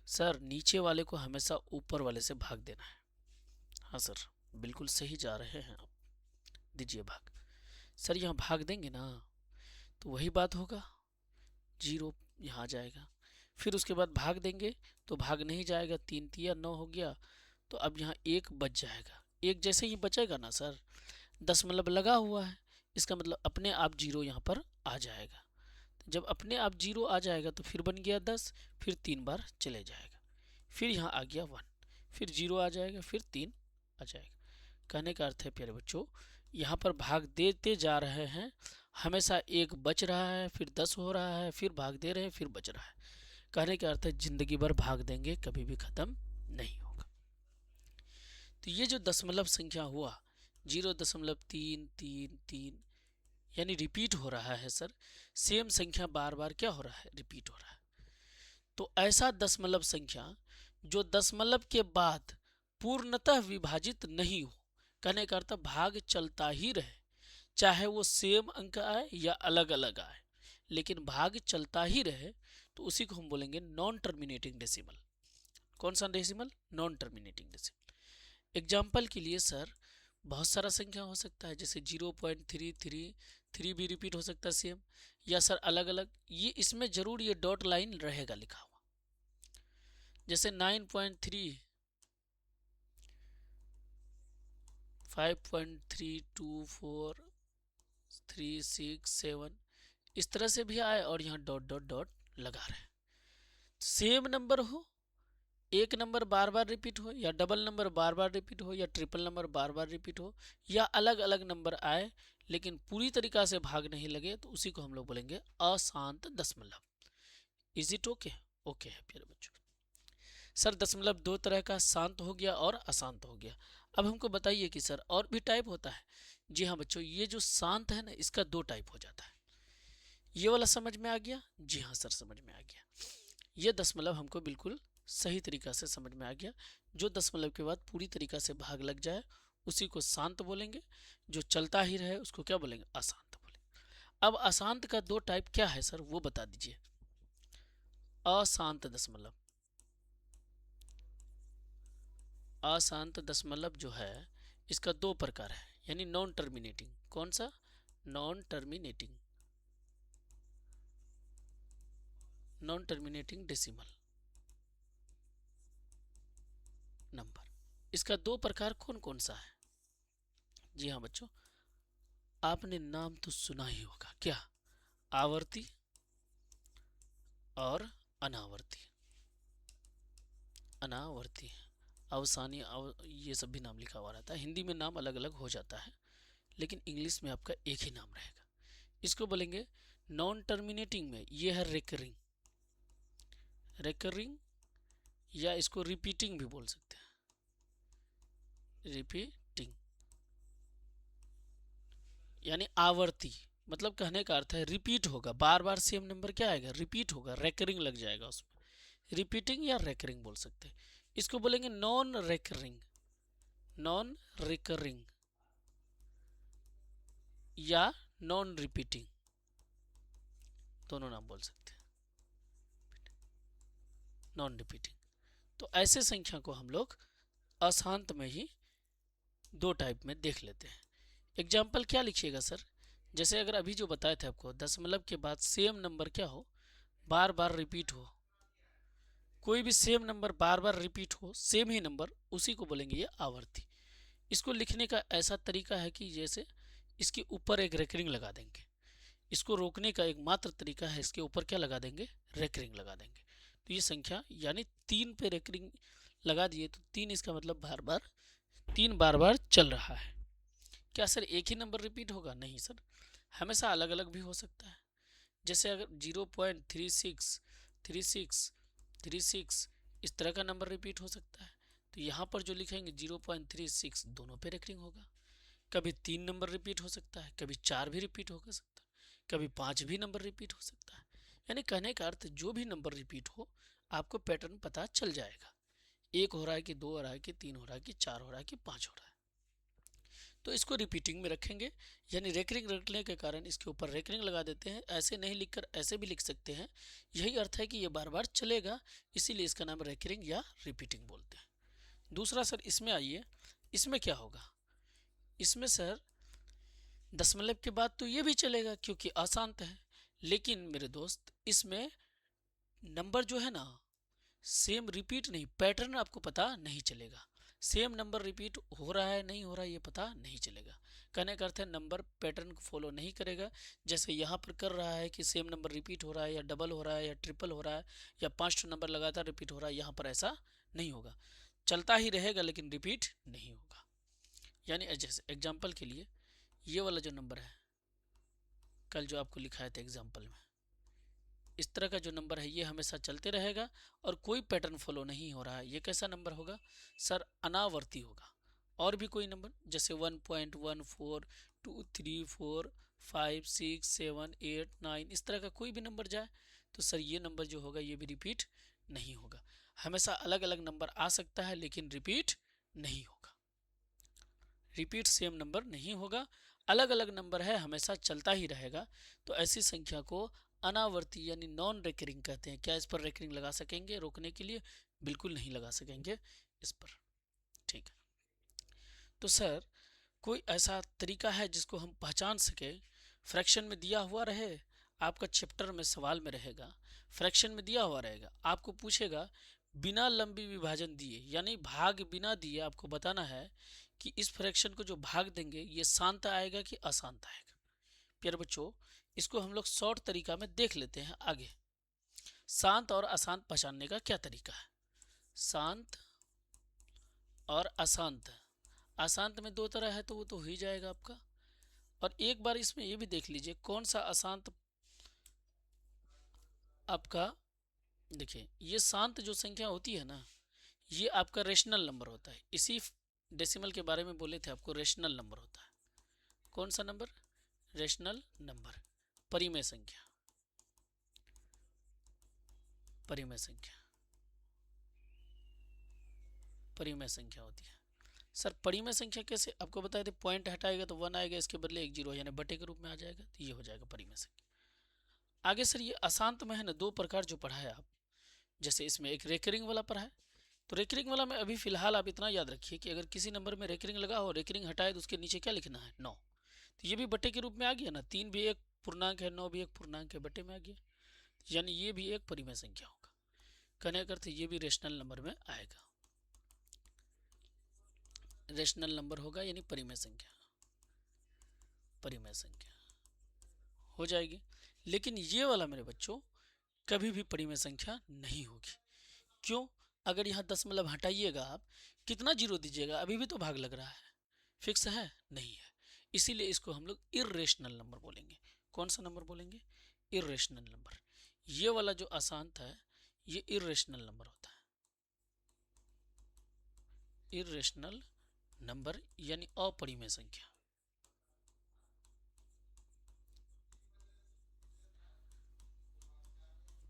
सर नीचे वाले को हमेशा ऊपर वाले से भाग देना है। हाँ सर बिल्कुल सही जा रहे हैं आप, दीजिए भाग। सर यहाँ भाग देंगे ना तो वही बात होगा, 0 यहाँ आ जाएगा। फिर उसके बाद भाग देंगे तो भाग नहीं जाएगा, 3 तिया 9 हो गया, तो अब यहाँ 1 बच जाएगा। 1 जैसे ही बचेगा ना सर, दशमलव लगा हुआ है, इसका मतलब अपने आप 0 यहाँ पर आ जाएगा। जब अपने आप 0 आ जाएगा तो फिर बन गया 10, फिर 3 बार चले जाएगा, फिर यहाँ आ गया 1, फिर 0 आ जाएगा, फिर 3 आ जाएगा। कहने का अर्थ है प्यारे बच्चों, यहाँ पर भाग देते जा रहे हैं, हमेशा 1 बच रहा है, फिर 10 हो रहा है, फिर भाग दे रहे हैं, फिर बच रहा है। कहने का अर्थ है जिंदगी भर भाग देंगे, कभी भी खत्म नहीं होगा। तो ये जो दशमलव संख्या हुआ 0.333, यानी रिपीट हो रहा है सर, सेम संख्या बार बार क्या हो रहा है? रिपीट हो रहा है। तो ऐसा दशमलव संख्या जो दशमलव के बाद पूर्णतः विभाजित नहीं हो, कहने का अर्थ भाग चलता ही रहे, चाहे वो सेम अंक आए या अलग अलग आए, लेकिन भाग चलता ही रहे, तो उसी को हम बोलेंगे नॉन टर्मिनेटिंग डेसिमल। कौन सा decimal? Non terminating decimal. Example के लिए सर बहुत सारा संख्या हो सकता है, जैसे 0.333 भी रिपीट हो सकता है सेम, या सर अलग अलग, ये इसमें जरूर ये डॉट लाइन रहेगा लिखा हुआ। जैसे 9.3, 5.324, 3, 6, 7, इस तरह से भी आए और यहाँ डॉट डॉट डॉट लगा रहे। सेम नंबर हो, एक नंबर बार बार रिपीट हो, या डबल नंबर बार बार रिपीट हो, या ट्रिपल नंबर बार बार रिपीट हो, या अलग अलग नंबर आए लेकिन पूरी तरीका से भाग नहीं लगे, तो उसी को हम लोग बोलेंगे अशांत दशमलव। Is it okay? ओके है प्यारे बच्चों। सर दशमलव दो तरह का, शांत हो गया और अशांत हो गया। अब हमको बताइए कि सर और भी टाइप होता है? जी हाँ बच्चों, ये जो शांत है ना, इसका 2 टाइप हो जाता है। ये वाला समझ में आ गया? जी हाँ सर समझ में आ गया। ये दशमलव हमको बिल्कुल सही तरीका से समझ में आ गया। जो दशमलव के बाद पूरी तरीका से भाग लग जाए उसी को शांत बोलेंगे, जो चलता ही रहे उसको क्या बोलेंगे? अशांत बोलेंगे। अब अशांत का 2 टाइप क्या है सर, वो बता दीजिए। अशांत दशमलव, अशांत दशमलव जो है इसका 2 प्रकार है, यानी नॉन टर्मिनेटिंग। कौन सा? Non terminating, non terminating decimal number. इसका 2 प्रकार कौन कौन सा है? जी हाँ बच्चों, आपने नाम तो सुना ही होगा, क्या? आवर्ती और अनावर्ती। अनावर्ती, अवसानी, ये सब भी नाम लिखा हुआ रहता है। हिंदी में नाम अलग अलग हो जाता है, लेकिन इंग्लिश में आपका एक ही नाम रहेगा। इसको बोलेंगे नॉन टर्मिनेटिंग में ये है रेकरिंग, रेकरिंग, या इसको रिपीटिंग भी बोल सकते हैं, रिपीटिंग, यानी आवर्ती। मतलब कहने का अर्थ है रिपीट होगा, बार बार सेम नंबर क्या आएगा? रिपीट होगा, रेकरिंग लग जाएगा उसमें। रिपीटिंग या रेकरिंग बोल सकते हैं। इसको बोलेंगे नॉन रेकरिंग, नॉन रिकरिंग या नॉन रिपीटिंग, दोनों नाम बोल सकते हैं, नॉन रिपीटिंग। तो ऐसे संख्या को हम लोग अशांत में ही दो टाइप में देख लेते हैं। एग्जाम्पल क्या लिखिएगा सर, जैसे अगर अभी जो बताए थे आपको, दशमलव के बाद सेम नंबर क्या हो, बार बार रिपीट हो, कोई भी सेम नंबर बार बार रिपीट हो, सेम ही नंबर, उसी को बोलेंगे ये आवर्ती। इसको लिखने का ऐसा तरीका है कि जैसे इसके ऊपर एक रेकरिंग लगा देंगे। इसको रोकने का एक मात्र तरीका है, इसके ऊपर क्या लगा देंगे, रेकरिंग लगा देंगे। तो ये संख्या यानी 3 पे रेकरिंग लगा दिए तो 3 इसका मतलब बार बार, 3 बार बार चल रहा है। क्या सर एक ही नंबर रिपीट होगा? नहीं सर, हमेशा अलग अलग भी हो सकता है। जैसे अगर 0.363636 इस तरह का नंबर रिपीट हो सकता है, तो यहाँ पर जो लिखेंगे 0.36 दोनों पे रेकरिंग होगा। कभी 3 नंबर रिपीट हो सकता है, कभी 4 भी रिपीट हो सकता है, कभी 5 भी नंबर रिपीट हो सकता है। यानी कहने का अर्थ जो भी नंबर रिपीट हो आपको पैटर्न पता चल जाएगा, 1 हो रहा है कि 2 हो रहा है कि 3 हो रहा है कि 4 हो रहा है कि 5 हो रहा है। तो इसको रिपीटिंग में रखेंगे, यानी रेकरिंग रखने के कारण इसके ऊपर रेकरिंग लगा देते हैं। ऐसे नहीं लिखकर ऐसे भी लिख सकते हैं, यही अर्थ है कि ये बार बार चलेगा, इसीलिए इसका नाम रेकरिंग या रिपीटिंग बोलते हैं। दूसरा सर इसमें आइए, इसमें क्या होगा, इसमें सर दशमलव के बाद तो ये भी चलेगा क्योंकि अशांत है, लेकिन मेरे दोस्त इसमें नंबर जो है ना सेम रिपीट नहीं, पैटर्न आपको पता नहीं चलेगा। सेम नंबर रिपीट हो रहा है नहीं हो रहा है ये पता नहीं चलेगा। कहने का अर्थ है नंबर पैटर्न को फॉलो नहीं करेगा, जैसे यहाँ पर कर रहा है कि सेम नंबर रिपीट हो रहा है या डबल हो रहा है या ट्रिपल हो रहा है या 5 नंबर लगातार रिपीट हो रहा है, यहाँ पर ऐसा नहीं होगा, चलता ही रहेगा लेकिन रिपीट नहीं होगा। यानी जैसे एग्जाम्पल के लिए ये वाला जो नंबर है कल जो आपको लिखाया था एग्जाम्पल में, इस तरह का जो नंबर है ये हमेशा चलते रहेगा और कोई पैटर्न फॉलो नहीं हो रहा है, ये कैसा नंबर होगा सर? अनावर्ती होगा। और भी कोई नंबर जैसे 1.14 2 3 4 5 6 7 8 9 इस तरह का कोई भी नंबर जाए तो सर ये नंबर जो होगा ये भी रिपीट नहीं होगा। हमेशा अलग अलग नंबर आ सकता है लेकिन रिपीट नहीं होगा, रिपीट सेम नंबर नहीं होगा, अलग अलग नंबर है हमेशा चलता ही रहेगा। तो ऐसी संख्या को अनावर्ती यानी नॉन रेकरिंग कहते हैं। क्या इस पर रेकरिंग लगा सकेंगे रोकने के लिए? बिल्कुल नहीं लगा सकेंगे इस पर, ठीक है। तो सर कोई ऐसा तरीका है जिसको हम पहचान सके, फ्रैक्शन में दिया हुआ रहे, आपका चैप्टर में सवाल में रहेगा, फ्रैक्शन में दिया हुआ रहेगा, आपको पूछेगा बिना लंबी विभाजन दिए यानी भाग बिना दिए आपको बताना है कि इस फ्रैक्शन को जो भाग देंगे ये शांत आएगा कि अशांत आएगा। प्यारे बच्चों इसको हम लोग शॉर्ट तरीका में देख लेते हैं आगे। शांत और अशांत पहचानने का क्या तरीका है? शांत और अशांत, अशांत में दो तरह है तो वो तो हो ही जाएगा आपका। और एक बार इसमें ये भी देख लीजिए कौन सा अशांत आपका, देखिए ये शांत जो संख्या होती है ना ये आपका रेशनल नंबर होता है। इसी डेसिमल के बारे में बोले थे आपको, रेशनल नंबर होता है। कौन सा नंबर? रेशनल नंबर, परिमेय संख्या, परिमेय संख्या, परिमेय संख्या होती है। सर परिमेय संख्या कैसे? आपको बताए थे पॉइंट हटाएगा तो 1 आएगा, इसके बदले एक जीरो यानी बटे के रूप में आ जाएगा, तो ये हो जाएगा परिमेय संख्या। आगे सर ये अशांत में है ना दो प्रकार जो पढ़ा है आप, जैसे इसमें एक रेकरिंग वाला पढ़ा है, तो रेकरिंग वाला में अभी फिलहाल आप इतना याद रखिए कि अगर किसी नंबर में रेकरिंग लगा हो, रेकरिंग हटाए तो उसके नीचे क्या लिखना है? 9। तो ये भी बटे के रूप में आ गया ना, 3 भी एक पूर्णांक है, 9 भी एक पूर्णांक है, बटे में आ गया, यानी ये भी एक परिमेय संख्या होगा। कहने का अर्थ ये भी रेशनल नंबर में आएगा, रेशनल नंबर होगा यानी परिमेय संख्या, परिमेय संख्या हो जाएगी। लेकिन ये वाला मेरे बच्चों कभी भी परिमेय संख्या नहीं होगी। क्यों? अगर यहाँ दशमलव हटाइएगा आप, कितना जीरो दीजिएगा, अभी भी तो भाग लग रहा है, फिक्स है नहीं है, इसीलिए इसको हम लोग इर्रेशनल नंबर बोलेंगे। कौन सा नंबर बोलेंगे? Irrational number. ये वाला जो अशांत है ये इर्रेशनल नंबर होता है, इर्रेशनल नंबर यानी अपरिमेय संख्या।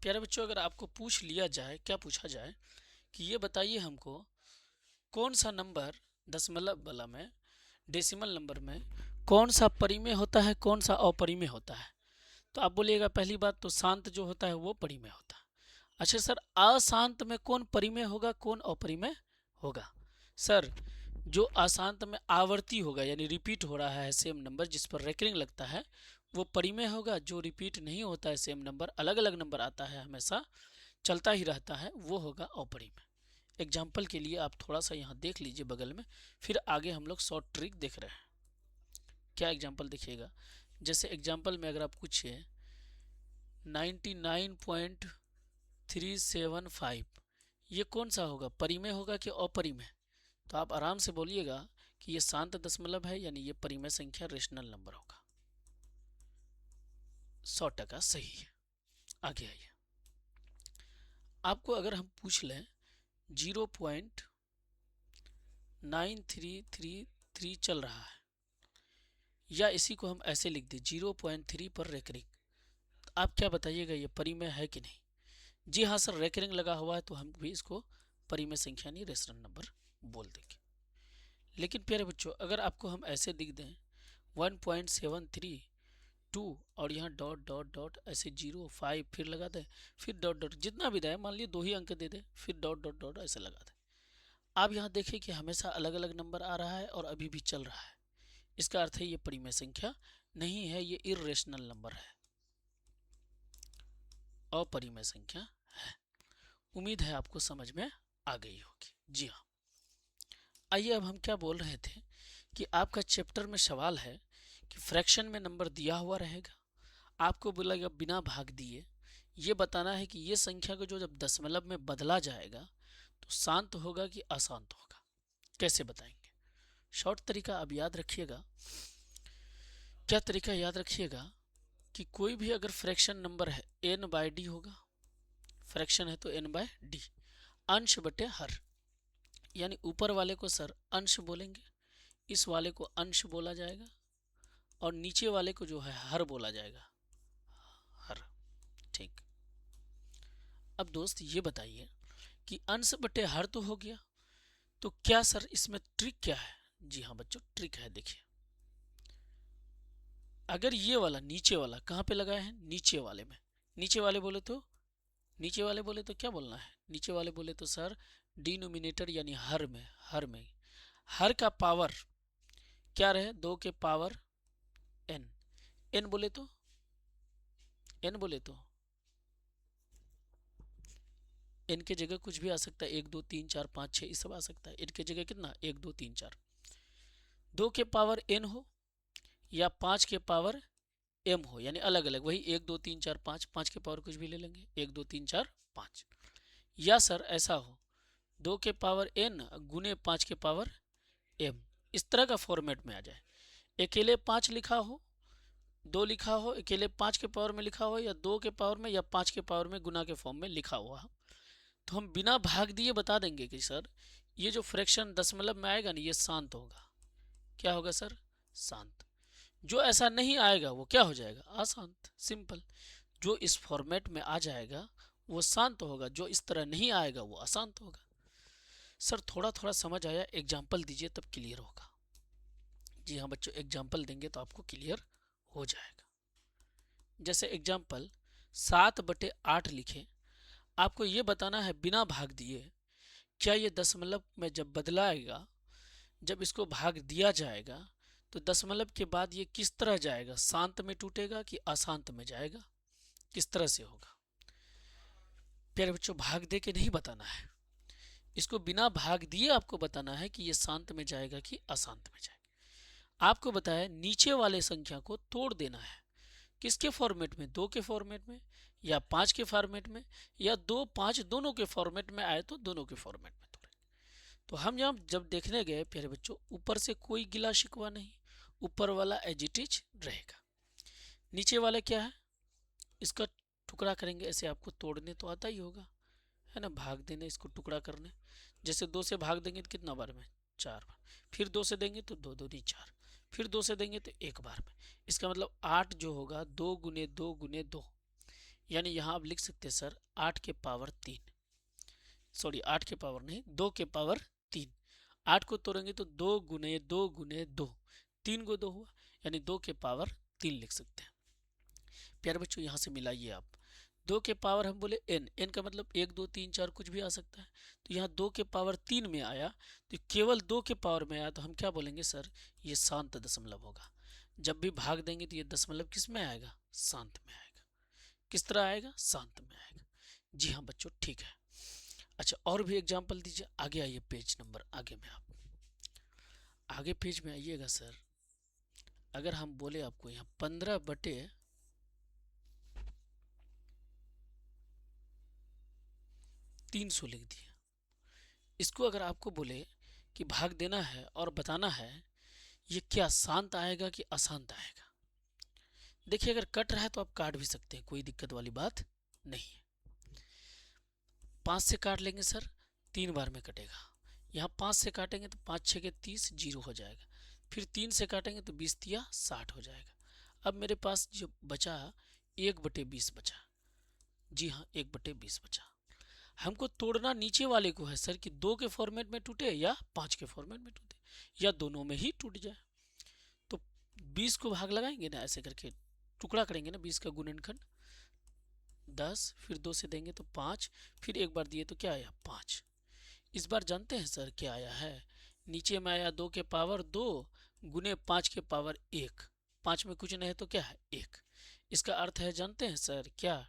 प्यारे बच्चों, अगर आपको पूछ लिया जाए, क्या पूछा जाए कि ये बताइए हमको कौन सा नंबर दशमलव वाला में, डेसिमल नंबर में कौन सा परिमेय होता है, कौन सा अपरिमेय होता है, तो आप बोलिएगा पहली बात तो शांत जो होता है वो परिमेय होता है। अच्छा सर, अशांत में कौन परिमेय होगा, कौन अपरिमेय होगा? सर, जो अशांत में आवर्ती होगा यानी रिपीट हो रहा है सेम नंबर, जिस पर रेकरिंग लगता है, वो परिमेय होगा। जो रिपीट नहीं होता है सेम नंबर, अलग अलग नंबर आता है, हमेशा चलता ही रहता है, वो होगा अपरिमेय। एग्जाम्पल के लिए आप थोड़ा सा यहाँ देख लीजिए बगल में, फिर आगे हम लोग शॉर्ट ट्रिक देख रहे हैं। क्या एग्जाम्पल देखिएगा, जैसे एग्जाम्पल में अगर आप पूछिए 99.375, ये कौन सा होगा, परिमेय होगा कि अपरिमेय? तो आप आराम से बोलिएगा कि ये शांत दशमलव है, यानी ये परिमेय संख्या रेशनल नंबर होगा। 100% सही है। आगे आइए, आपको अगर हम पूछ लें 0.9333 चल रहा है, या इसी को हम ऐसे लिख दें 0.3 पर रेकरिंग, तो आप क्या बताइएगा, ये परिमेय है कि नहीं? जी हाँ सर, रेकरिंग लगा हुआ है तो हम भी इसको परिमेय संख्या नहीं रेशनल नंबर बोल देंगे। लेकिन प्यारे बच्चों, अगर आपको हम ऐसे लिख दें 1.732 और यहाँ डॉट डॉट डॉट ऐसे 0.5 फिर लगा दें, फिर डॉट डॉट, जितना भी दे, मान लीजिए 2 ही अंक दे दें, फिर डॉट डॉट डॉट ऐसे लगा दें। आप यहाँ देखें कि हमेशा अलग अलग नंबर आ रहा है और अभी भी चल रहा है। इसका अर्थ है ये परिमेय संख्या नहीं है, ये इर्रेशनल नंबर है, अपरिमेय संख्या है। उम्मीद है आपको समझ में आ गई होगी। जी हाँ, आइए अब हम क्या बोल रहे थे कि आपका चैप्टर में सवाल है कि फ्रैक्शन में नंबर दिया हुआ रहेगा, आपको बोलेगा बिना भाग दिए ये बताना है कि ये संख्या को जो जब दशमलव में बदला जाएगा तो शांत होगा कि अशांत होगा। कैसे बताएंगे? शॉर्ट तरीका अब याद रखिएगा। क्या तरीका याद रखिएगा कि कोई भी अगर फ्रैक्शन नंबर है n/d होगा, फ्रैक्शन है तो n/d, अंश बटे हर, यानी ऊपर वाले को सर अंश बोलेंगे, इस वाले को अंश बोला जाएगा, और नीचे वाले को जो है हर बोला जाएगा, हर। ठीक। अब दोस्त ये बताइए कि अंश बटे हर तो हो गया, तो क्या सर इसमें ट्रिक क्या है? जी हाँ बच्चों, ट्रिक है। देखिए, अगर ये वाला नीचे वाला कहाँ पे लगाए हैं, नीचे वाले में, नीचे वाले बोले तो, नीचे वाले बोले तो क्या बोलना है, नीचे वाले बोले तो सर डिनोमिनेटर यानी हर में, हर में हर का पावर क्या रहे, 2 के पावर n, n बोले तो, n बोले तो n के जगह कुछ भी आ सकता है, 1 2 3 4 5 6 ये सब आ सकता है। n के जगह कितना, 1 2 3 4, 2 के पावर n हो या 5 के पावर m हो, यानी अलग अलग, वही 1 2 3 4 5, 5 के पावर कुछ भी ले लेंगे, 1 2 3 4 5, या सर ऐसा हो 2 के पावर n गुने 5 के पावर m, इस तरह का फॉर्मेट में आ जाए। अकेले 5 लिखा हो, 2 लिखा हो, अकेले 5 के पावर में लिखा हो, या 2 के पावर में या 5 के पावर में गुना के फॉर्म में लिखा हुआ, तो हम बिना भाग दिए बता देंगे कि सर ये जो फ्रैक्शन दशमलव में आएगा ना, ये शांत होगा। क्या होगा सर? शांत। जो ऐसा नहीं आएगा वो क्या हो जाएगा? अशांत। सिंपल। जो इस फॉर्मेट में आ जाएगा वो शांत होगा, जो इस तरह नहीं आएगा वो अशांत होगा। सर थोड़ा थोड़ा समझ आया, एग्जाम्पल दीजिए तब क्लियर होगा। जी हाँ बच्चों, एग्जाम्पल देंगे तो आपको क्लियर हो जाएगा। जैसे एग्जाम्पल 7/8 लिखे, आपको ये बताना है बिना भाग दिए, क्या ये दशमलव में जब बदलाएगा, जब इसको भाग दिया जाएगा तो दशमलव के बाद ये किस तरह जाएगा, शांत में टूटेगा कि अशांत में जाएगा, किस तरह से होगा? प्यारे बच्चों, भाग दे के नहीं बताना है, इसको बिना भाग दिए आपको बताना है कि ये शांत में जाएगा कि अशांत में जाएगा। आपको बताया नीचे वाले संख्या को तोड़ देना है, किसके फॉर्मेट में? 2 के फॉर्मेट में या 5 के फॉर्मेट में, या 2 5 दोनों के फॉर्मेट में आए तो दोनों के फॉर्मेट में तोड़े। तो हम यहाँ जब देखने गए प्यारे बच्चों, ऊपर से कोई गिला शिकवा नहीं, ऊपर वाला एज इट इज रहेगा। नीचे वाला क्या है, इसका टुकड़ा करेंगे, ऐसे आपको तोड़ने तो आता ही होगा, है ना, भाग देने, इसको टुकड़ा करने। जैसे 2 से भाग देंगे तो कितना बार में? 4 बार। फिर 2 से देंगे तो 2 2 4, फिर 2 से देंगे तो 1 बार में। इसका मतलब 8 जो होगा 2 गुने 2 गुने 2, यानी यहाँ आप लिख सकते हैं सर 8 के पावर 3, सॉरी 8 के पावर नहीं, 2 के पावर 3। 8 को तोड़ेंगे तो 2 गुने 2 गुने 2, 3 को 2 हुआ, यानी 2 के पावर 3 लिख सकते हैं। प्यारे बच्चों यहाँ से मिलाइए आप, 2 के पावर हम बोले n, n का मतलब 1 2 3 4 कुछ भी आ सकता है, तो यहाँ 2 के पावर 3 में आया, तो केवल 2 के पावर में आया तो हम क्या बोलेंगे सर, ये शांत दशमलव होगा। जब भी भाग देंगे तो ये दशमलव किस में आएगा, शांत में आएगा। किस तरह आएगा, शांत में आएगा। जी हाँ बच्चों ठीक है। अच्छा और भी एग्जाम्पल दीजिए, आगे आइए पेज नंबर आगे में, आप आगे पेज में आइएगा सर। अगर हम बोले आपको यहाँ 15/300 लिख दिया, इसको अगर आपको बोले कि भाग देना है और बताना है ये क्या शांत आएगा कि अशांत आएगा। देखिए अगर कट रहा है तो आप काट भी सकते हैं, कोई दिक्कत वाली बात नहीं है। 5 से काट लेंगे सर, 3 बार में कटेगा। यहाँ 5 से काटेंगे तो 5 6 के 30, 0 हो जाएगा। फिर 3 से काटेंगे तो 20 तिया 60 हो जाएगा। अब मेरे पास जो बचा 1/20 बचा। जी हाँ 1/20 बचा। हमको तोड़ना नीचे वाले को है सर कि 2 के फॉर्मेट में टूटे या 5 के फॉर्मेट में टूटे या दोनों में ही टूट जाए। तो 20 को भाग लगाएंगे ना, ऐसे करके टुकड़ा करेंगे ना, 20 का गुणनखंड 10, फिर 2 से देंगे तो 5, फिर एक बार दिए तो क्या आया 5। इस बार जानते हैं सर क्या आया है, नीचे में आया 2 के पावर 2 गुने 5 के पावर 1, 5 में कुछ नहीं है तो क्या है 1। इसका अर्थ है जानते हैं सर क्या,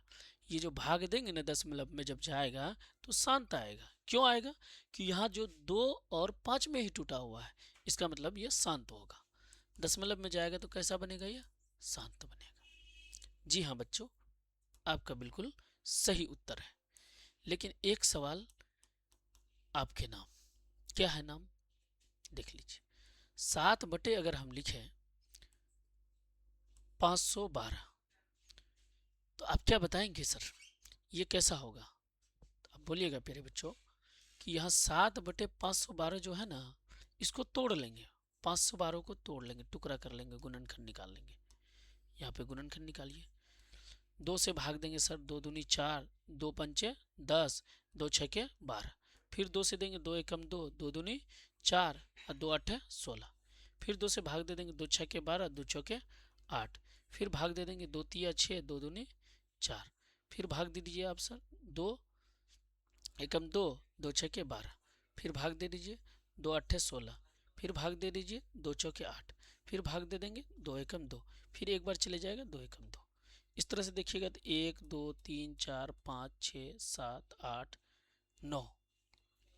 ये जो भाग देंगे ना दशमलव में जब जाएगा तो शांत आएगा। क्यों आएगा, कि यहाँ जो 2 और 5 में ही टूटा हुआ है, इसका मतलब ये शांत होगा। दशमलव में जाएगा तो कैसा बनेगा, ये शांत बनेगा। जी हाँ बच्चों आपका बिल्कुल सही उत्तर है। लेकिन एक सवाल आपके नाम, क्या है नाम, देख लीजिए। 7 अगर हम लिखें 512, तो आप क्या बताएंगे सर ये कैसा होगा। तो आप बोलिएगा प्यारे बच्चों कि यहाँ 7/512 जो है ना, इसको तोड़ लेंगे, 512 को तोड़ लेंगे, टुकड़ा कर लेंगे, गुणनखंड निकाल लेंगे। यहाँ पे गुणनखंड निकालिए, 2 से भाग देंगे सर, 2 दूनी 4, 2 पंचे 10, 2 छके 12, फिर 2 से देंगे 2 एकम 2, 2 दूनी 4 और 2 8 16, फिर 2 से भाग दे देंगे, 2 छके 12, 2 चौके 8, फिर भाग दे देंगे 2 तिया 6, 2 दूनी 4, फिर भाग दे दीजिए आप सर 2 एकम 2, 2 छके 12, फिर भाग दे दीजिए 2 8 16, फिर भाग दे दीजिए 2 चौके 8, फिर भाग दे देंगे 2 एकम 2, फिर एक बार चले जाएगा 2 एकम 2। इस तरह से देखिएगा तो 1 2 3 4 5 6 7 8 9,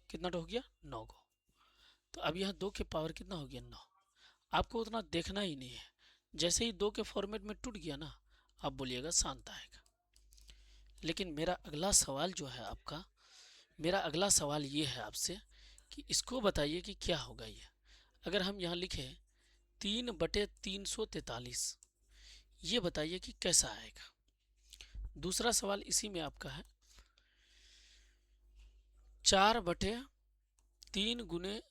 कितना हो गया 9 को। तो अब यहाँ 2 के पावर कितना हो गया 9। आपको उतना देखना ही नहीं है, जैसे ही 2 के फॉर्मेट में टूट गया ना, आप बोलिएगा शांत आएगा। लेकिन मेरा अगला सवाल जो है आपका, मेरा अगला सवाल ये है आपसे कि इसको बताइए कि क्या होगा ये। अगर हम यहाँ लिखें 3/343, ये बताइए कि कैसा आएगा। दूसरा सवाल इसी में आपका है 4/3 गुने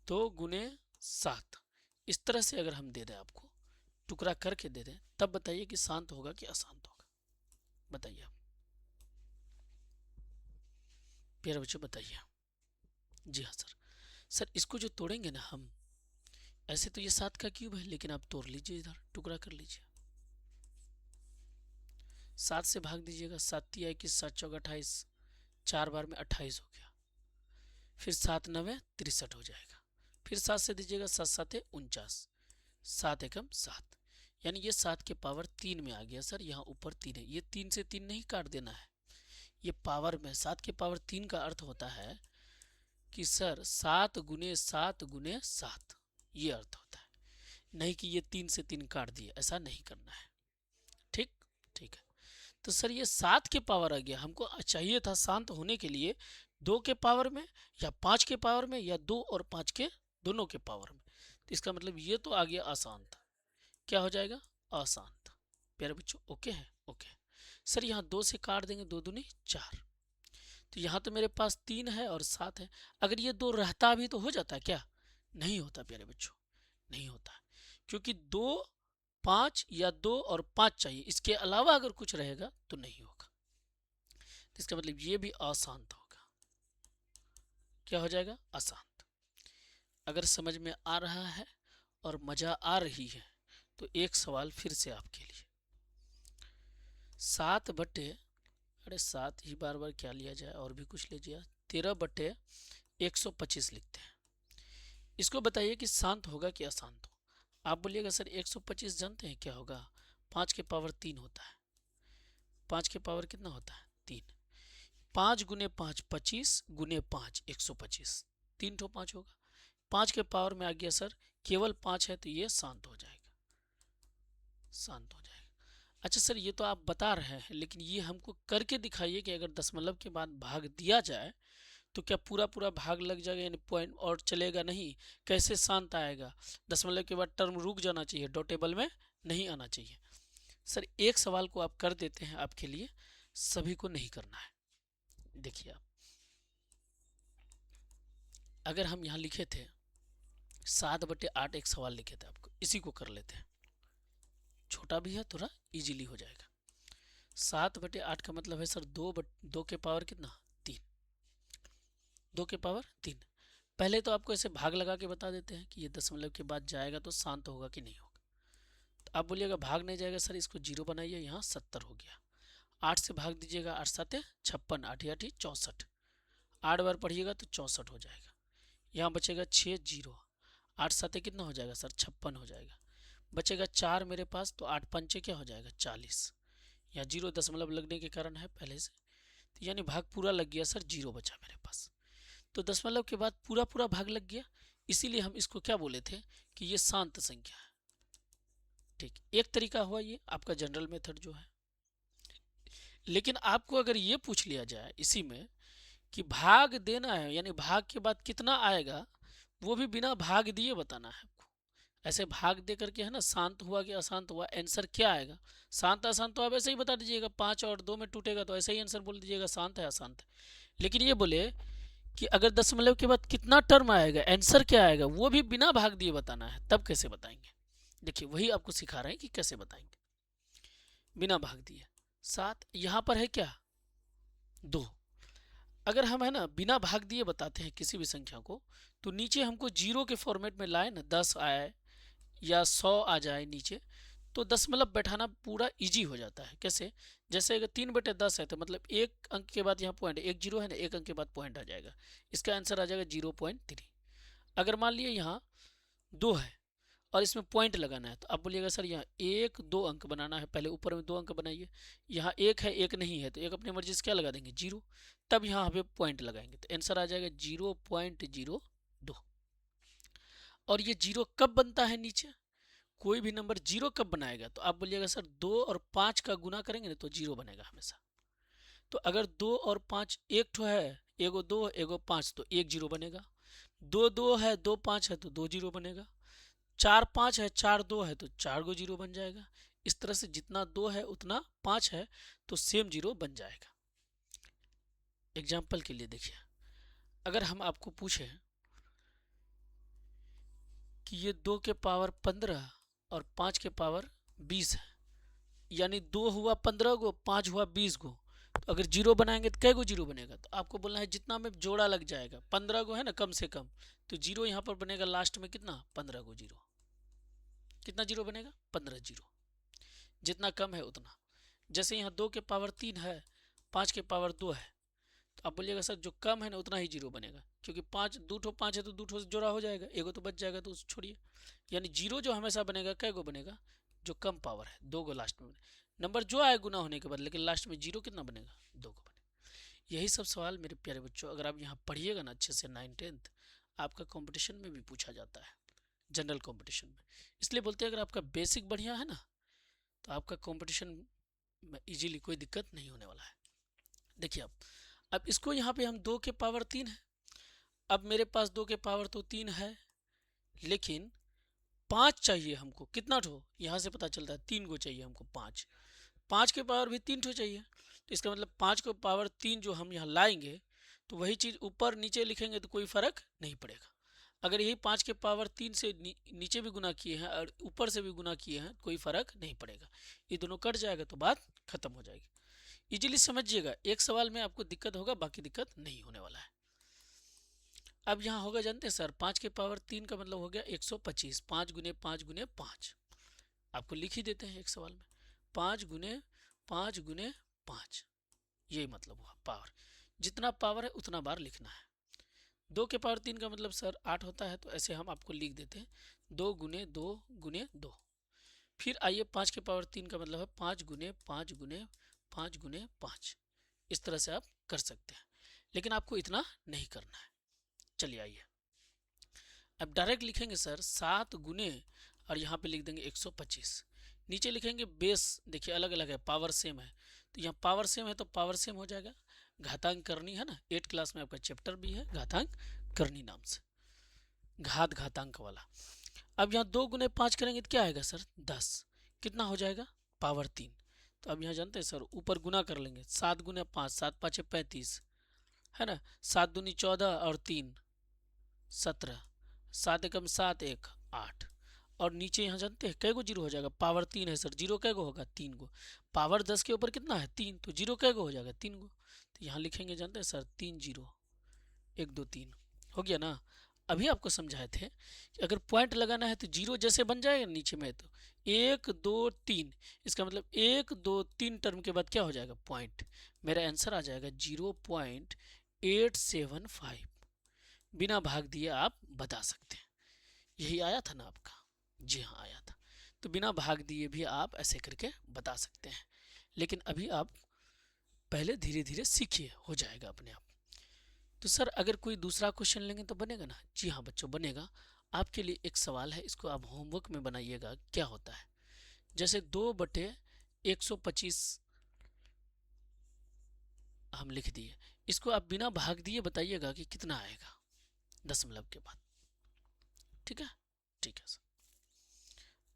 2 गुने 7, इस तरह से अगर हम दे दें आपको, टुकड़ा करके दे दें, तब बताइए कि शांत होगा कि अशांत होगा। बताइए आप प्यारे बच्चों बताइए। जी हाँ सर, सर इसको जो तोड़ेंगे ना हम, ऐसे तो ये 7 का क्यूब है, लेकिन आप तोड़ लीजिए, इधर टुकड़ा कर लीजिए, 7 से भाग दीजिएगा, 7 तिया 21, 7 चौक 28, 4 बार में 28 हो गया, फिर 7 9 63 हो जाएगा, फिर 7 से दीजिएगा, 7 7 49, 7 एकम 7, यानी ये 7 के पावर 3 में आ गया सर। यहाँ ऊपर 3 है, ये 3 से 3 नहीं काट देना है, ये पावर में 7 के पावर 3 का अर्थ होता है कि सर 7 गुने 7 गुने 7, ये अर्थ होता है, नहीं कि ये 3 से 3 काट दिए, ऐसा नहीं करना है। ठीक ठीक है। तो सर ये 7 के पावर आ गया, हमको चाहिए था शांत होने के लिए 2 के पावर में या 5 के पावर में या 2 और 5 के दोनों के पावर में, तो इसका मतलब ये तो आ गया अशांत। क्या हो जाएगा, अशांत। प्यारे बच्चों ओके है, ओके। सर यहाँ 2 से काट देंगे, 2 दूनी 4, तो यहाँ तो मेरे पास 3 है और 7 है, अगर ये 2 रहता भी तो हो जाता है क्या, नहीं होता प्यारे बच्चों, नहीं होता, क्योंकि 2 5 या 2 और 5 चाहिए, इसके अलावा अगर कुछ रहेगा तो नहीं होगा। तो इसका मतलब ये भी अशांत होगा। क्या हो जाएगा? अशांत। अगर समझ में आ रहा है और मजा आ रही है तो एक सवाल फिर से आपके लिए। 7 बटे, अरे 7 ही बार बार क्या लिया जाए, और भी कुछ लीजिए। 13 बटे 125 लिखते हैं। इसको बताइए कि शांत होगा कि अशांत हो। आप बोलिएगा सर 125 जानते हैं क्या होगा? 5 के पावर 3 होता है। 5 के पावर कितना होता है? 3। 5 गुने 5 25 गुने 5 125, 3 ठो 5 होगा। 5 के पावर में आ गया सर, केवल 5 है तो ये शांत हो जाएगा, शांत हो जाएगा। अच्छा सर ये तो आप बता रहे हैं, लेकिन ये हमको करके दिखाइए कि अगर दशमलव के बाद भाग दिया जाए तो क्या पूरा पूरा भाग लग जाएगा, यानी पॉइंट और चलेगा नहीं? कैसे शांत आएगा? दशमलव के बाद टर्म रुक जाना चाहिए, डॉटेबल में नहीं आना चाहिए। सर एक सवाल को आप कर देते हैं, आपके लिए, सभी को नहीं करना है। देखिए आप, अगर हम यहाँ लिखे थे 7 बटे 8, एक सवाल लिखे थे आपको, इसी को कर लेते हैं। छोटा भी है, थोड़ा इजीली हो जाएगा। 7 बटे 8 का मतलब है सर 2 के पावर कितना? 3। 2 के पावर 3। पहले तो आपको ऐसे भाग लगा के बता देते हैं कि ये दशमलव के बाद जाएगा तो शांत होगा कि नहीं होगा। तो आप बोलिएगा भाग नहीं जाएगा सर, इसको 0 बनाइए, यहाँ 70 हो गया। 8 से भाग दीजिएगा, 8 7 56, 8 8 64, 8 बार पढ़िएगा तो 64 हो जाएगा। यहाँ बचेगा 6 0, 8 7 कितना हो जाएगा सर? 56 हो जाएगा। बचेगा 4 मेरे पास, तो 8 5 क्या हो जाएगा? 40। या 0 दशमलव लगने के कारण है पहले से, तो यानी भाग पूरा लग गया सर, 0 बचा मेरे पास। तो दशमलव के बाद पूरा पूरा भाग लग गया, इसीलिए हम इसको क्या बोले थे कि ये शांत संख्या है। ठीक, एक तरीका हुआ ये आपका जनरल मेथड जो है। लेकिन आपको अगर ये पूछ लिया जाए इसी में कि भाग देना है, यानी भाग के बाद कितना आएगा, वो भी बिना भाग दिए बताना है आपको। ऐसे भाग दे करके है ना, शांत हुआ कि अशांत हुआ, आंसर क्या आएगा? शांत अशांत तो आप ऐसे ही बता दीजिएगा, 5 और 2 में टूटेगा तो ऐसे ही आंसर बोल दीजिएगा, शांत है अशांत है। लेकिन ये बोले कि अगर दशमलव के बाद कितना टर्म आएगा, आंसर क्या आएगा, वो भी बिना भाग दिए बताना है, तब कैसे बताएंगे? देखिए वही आपको सिखा रहे हैं कि कैसे बताएंगे बिना भाग दिए। 7 यहाँ पर है क्या? 2। अगर हम है ना बिना भाग दिए बताते हैं किसी भी संख्या को, तो नीचे हमको 0 के फॉर्मेट में लाए ना, 10 आए या 100 आ जाए नीचे, तो दशमलव बैठाना पूरा इजी हो जाता है। कैसे? जैसे अगर 3 बटे 10 है तो मतलब एक अंक के बाद यहाँ पॉइंट, एक 0 है ना, एक अंक के बाद पॉइंट आ जाएगा, इसका आंसर आ जाएगा 0.3। अगर मान लिए यहाँ 2 है और इसमें पॉइंट लगाना है, तो आप बोलिएगा सर यहाँ 1 2 अंक बनाना है, पहले ऊपर में 2 अंक बनाइए। यहाँ 1 है, 1 नहीं है, तो एक अपनी मर्जी से क्या लगा देंगे? 0। तब यहाँ पे पॉइंट लगाएंगे, तो आंसर आ जाएगा 0.02। और ये 0 कब बनता है नीचे? कोई भी नंबर 0 कब बनाएगा? तो आप बोलिएगा सर 2 और 5 का गुना करेंगे ना तो 0 बनेगा हमेशा। तो अगर 2 और 5 एक ठो है, एगो 2 एगो 5, तो 1 0 बनेगा। 2 2 है, 2 5 है तो 2 0 बनेगा। 4 5 है, 4 2 है तो 4 गो 0 बन जाएगा। इस तरह से जितना 2 है उतना 5 है तो सेम 0 बन जाएगा। एग्जाम्पल के लिए देखिए, अगर हम आपको पूछे कि ये 2 के पावर 15 और 5 के पावर 20 है, यानी 2 हुआ 15 गो, 5 हुआ 20 गो, तो अगर 0 बनाएंगे तो कै गो 0 बनेगा? तो आपको बोलना है जितना में जोड़ा लग जाएगा, 15 गो है ना कम से कम, तो 0 यहाँ पर बनेगा लास्ट में कितना? 15 गो 0। कितना 0 बनेगा? 15 0। जितना कम है उतना। जैसे यहाँ 2 के पावर 3 है, 5 के पावर 2 है, तो आप बोलिएगा सर जो कम है ना उतना ही 0 बनेगा, क्योंकि 5 2 ठो 5 है तो 2 ठो से जोड़ा हो जाएगा, एगो तो बच जाएगा, तो छोड़िए। यानी 0 जो हमेशा बनेगा कै गो बनेगा? जो कम पावर है 2 गो लास्ट में नंबर जो आए गुना होने के बाद, लेकिन लास्ट में 0 कितना बनेगा? 2 गो बनेगा। यही सब सवाल मेरे प्यारे बच्चों, अगर आप यहाँ पढ़िएगा ना अच्छे से 9 10th, आपका कंपटीशन में भी पूछा जाता है, जनरल कंपटीशन में। इसलिए बोलते हैं अगर आपका बेसिक बढ़िया है ना, तो आपका कंपटीशन में इजीली कोई दिक्कत नहीं होने वाला है। देखिए अब इसको यहाँ पे हम 2 के पावर 3 है, अब मेरे पास 2 के पावर तो 3 है, लेकिन 5 चाहिए हमको। कितना ठो? यहाँ से पता चलता है 3 गो चाहिए हमको। 5 के पावर भी 3 ठो चाहिए, तो इसका मतलब 5 को पावर 3 जो हम यहाँ लाएंगे, तो वही चीज़ ऊपर नीचे लिखेंगे तो कोई फर्क नहीं पड़ेगा। अगर यही 5 के पावर 3 से नीचे भी गुना किए हैं और ऊपर से भी गुना किए हैं कोई फर्क नहीं पड़ेगा, ये दोनों कट जाएगा तो बात खत्म हो जाएगी। इजीली समझिएगा, एक सवाल में आपको दिक्कत होगा, बाकी दिक्कत नहीं होने वाला है। अब यहाँ होगा जानते हैं सर, 5 के पावर 3 का मतलब हो गया 125, 5 गुने 5 गुने 5, आपको लिख ही देते हैं एक सवाल में, 5 गुने 5 गुने 5, यही मतलब हुआ पावर। जितना पावर है उतना बार लिखना है। 2 के पावर 3 का मतलब सर 8 होता है, तो ऐसे हम आपको लिख देते हैं 2 गुने 2 गुने 2। फिर आइए 5 के पावर 3 का मतलब है 5 गुने 5 गुने 5 गुने 5, इस तरह से आप कर सकते हैं, लेकिन आपको इतना नहीं करना है। चलिए आइए अब डायरेक्ट लिखेंगे सर 7 गुने और यहाँ पे लिख देंगे 125, नीचे लिखेंगे बेस, देखिए अलग अलग है, पावर सेम है, तो यहाँ पावर सेम है तो पावर सेम हो जाएगा, घातांक करनी है ना, 8 क्लास में आपका चैप्टर भी है घातांक करनी नाम से, घात घातांक वाला। अब यहाँ 2 गुने 5 करेंगे तो क्या आएगा सर 10, कितना हो जाएगा पावर 3, तो अब यहाँ जानते हैं सर ऊपर गुना कर लेंगे, 7 गुने 5, 7 5 35 है ना, 7 दूनी 14 और 3 17, 7 एकम 7 1 8, और नीचे यहाँ जानते हैं कै गो जीरो हो जाएगा, पावर 3 है सर, जीरो कै गो होगा 3 गो, पावर 10 के ऊपर कितना है 3, तो जीरो कै गो हो जाएगा 3 गो, तो यहाँ लिखेंगे जानते हैं सर 3 जीरो 1 2 3, हो गया ना। अभी आपको समझाए थे कि अगर पॉइंट लगाना है तो जीरो जैसे बन जाएगा नीचे में, तो 1 2 3, इसका मतलब 1 2 3 टर्म के बाद क्या हो जाएगा पॉइंट, मेरा आंसर आ जाएगा 0.875, बिना भाग दिए आप बता सकते हैं। यही आया था ना आपका, जी हाँ आया था, तो बिना भाग दिए भी आप ऐसे करके बता सकते हैं, लेकिन अभी आप पहले धीरे धीरे सीखिए, हो जाएगा अपने आप। तो सर अगर कोई दूसरा क्वेश्चन लेंगे तो बनेगा ना, जी हाँ बच्चों बनेगा। आपके लिए एक सवाल है, इसको आप होमवर्क में बनाइएगा। क्या होता है, जैसे 2/125 हम लिख दिए, इसको आप बिना भाग दिए बताइएगा कि कितना आएगा दशमलव के बाद, ठीक है, ठीक है सर।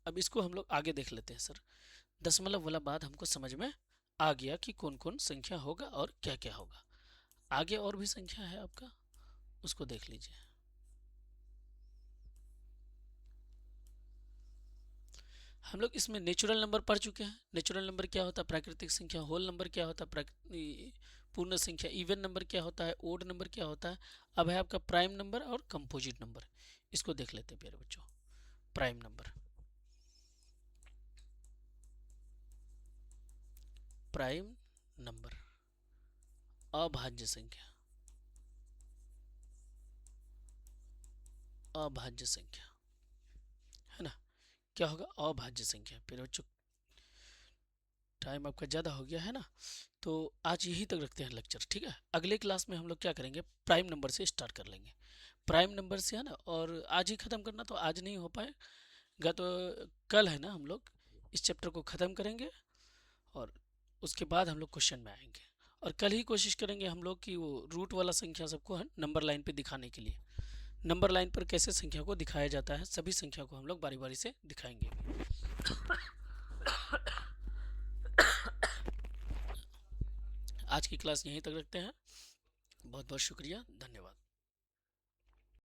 अब इसको हम लोग आगे देख लेते हैं सर, दशमलव वाला बात हमको समझ में आ गया कि कौन कौन संख्या होगा और क्या क्या होगा। आगे और भी संख्या है आपका, उसको देख लीजिए। हम लोग इसमें नेचुरल नंबर पढ़ चुके हैं, नेचुरल नंबर क्या होता है, प्राकृतिक संख्या, होल नंबर क्या होता है, पूर्ण संख्या, इवन नंबर क्या होता है, ओड नंबर क्या होता है। अब है आपका प्राइम नंबर और कंपोजिट नंबर, इसको देख लेते हैं प्यारे बच्चों। प्राइम नंबर, प्राइम नंबर, अभाज्य संख्या, अभाज्य संख्या है ना, क्या होगा अभाज्य संख्या। फिर बच्चों टाइम आपका ज़्यादा हो गया है ना, तो आज यही तक रखते हैं लेक्चर, ठीक है। अगले क्लास में हम लोग क्या करेंगे, प्राइम नंबर से स्टार्ट कर लेंगे, प्राइम नंबर से है ना, और आज ही ख़त्म करना तो आज नहीं हो पाएगा, तो कल है ना हम लोग इस चैप्टर को ख़त्म करेंगे, और उसके बाद हम लोग क्वेश्चन में आएंगे, और कल ही कोशिश करेंगे हम लोग कि वो रूट वाला संख्या सबको है नंबर लाइन पे दिखाने के लिए, नंबर लाइन पर कैसे संख्या को दिखाया जाता है, सभी संख्या को हम लोग बारी बारी से दिखाएंगे। आज की क्लास यहीं तक रखते हैं, बहुत बहुत शुक्रिया, धन्यवाद।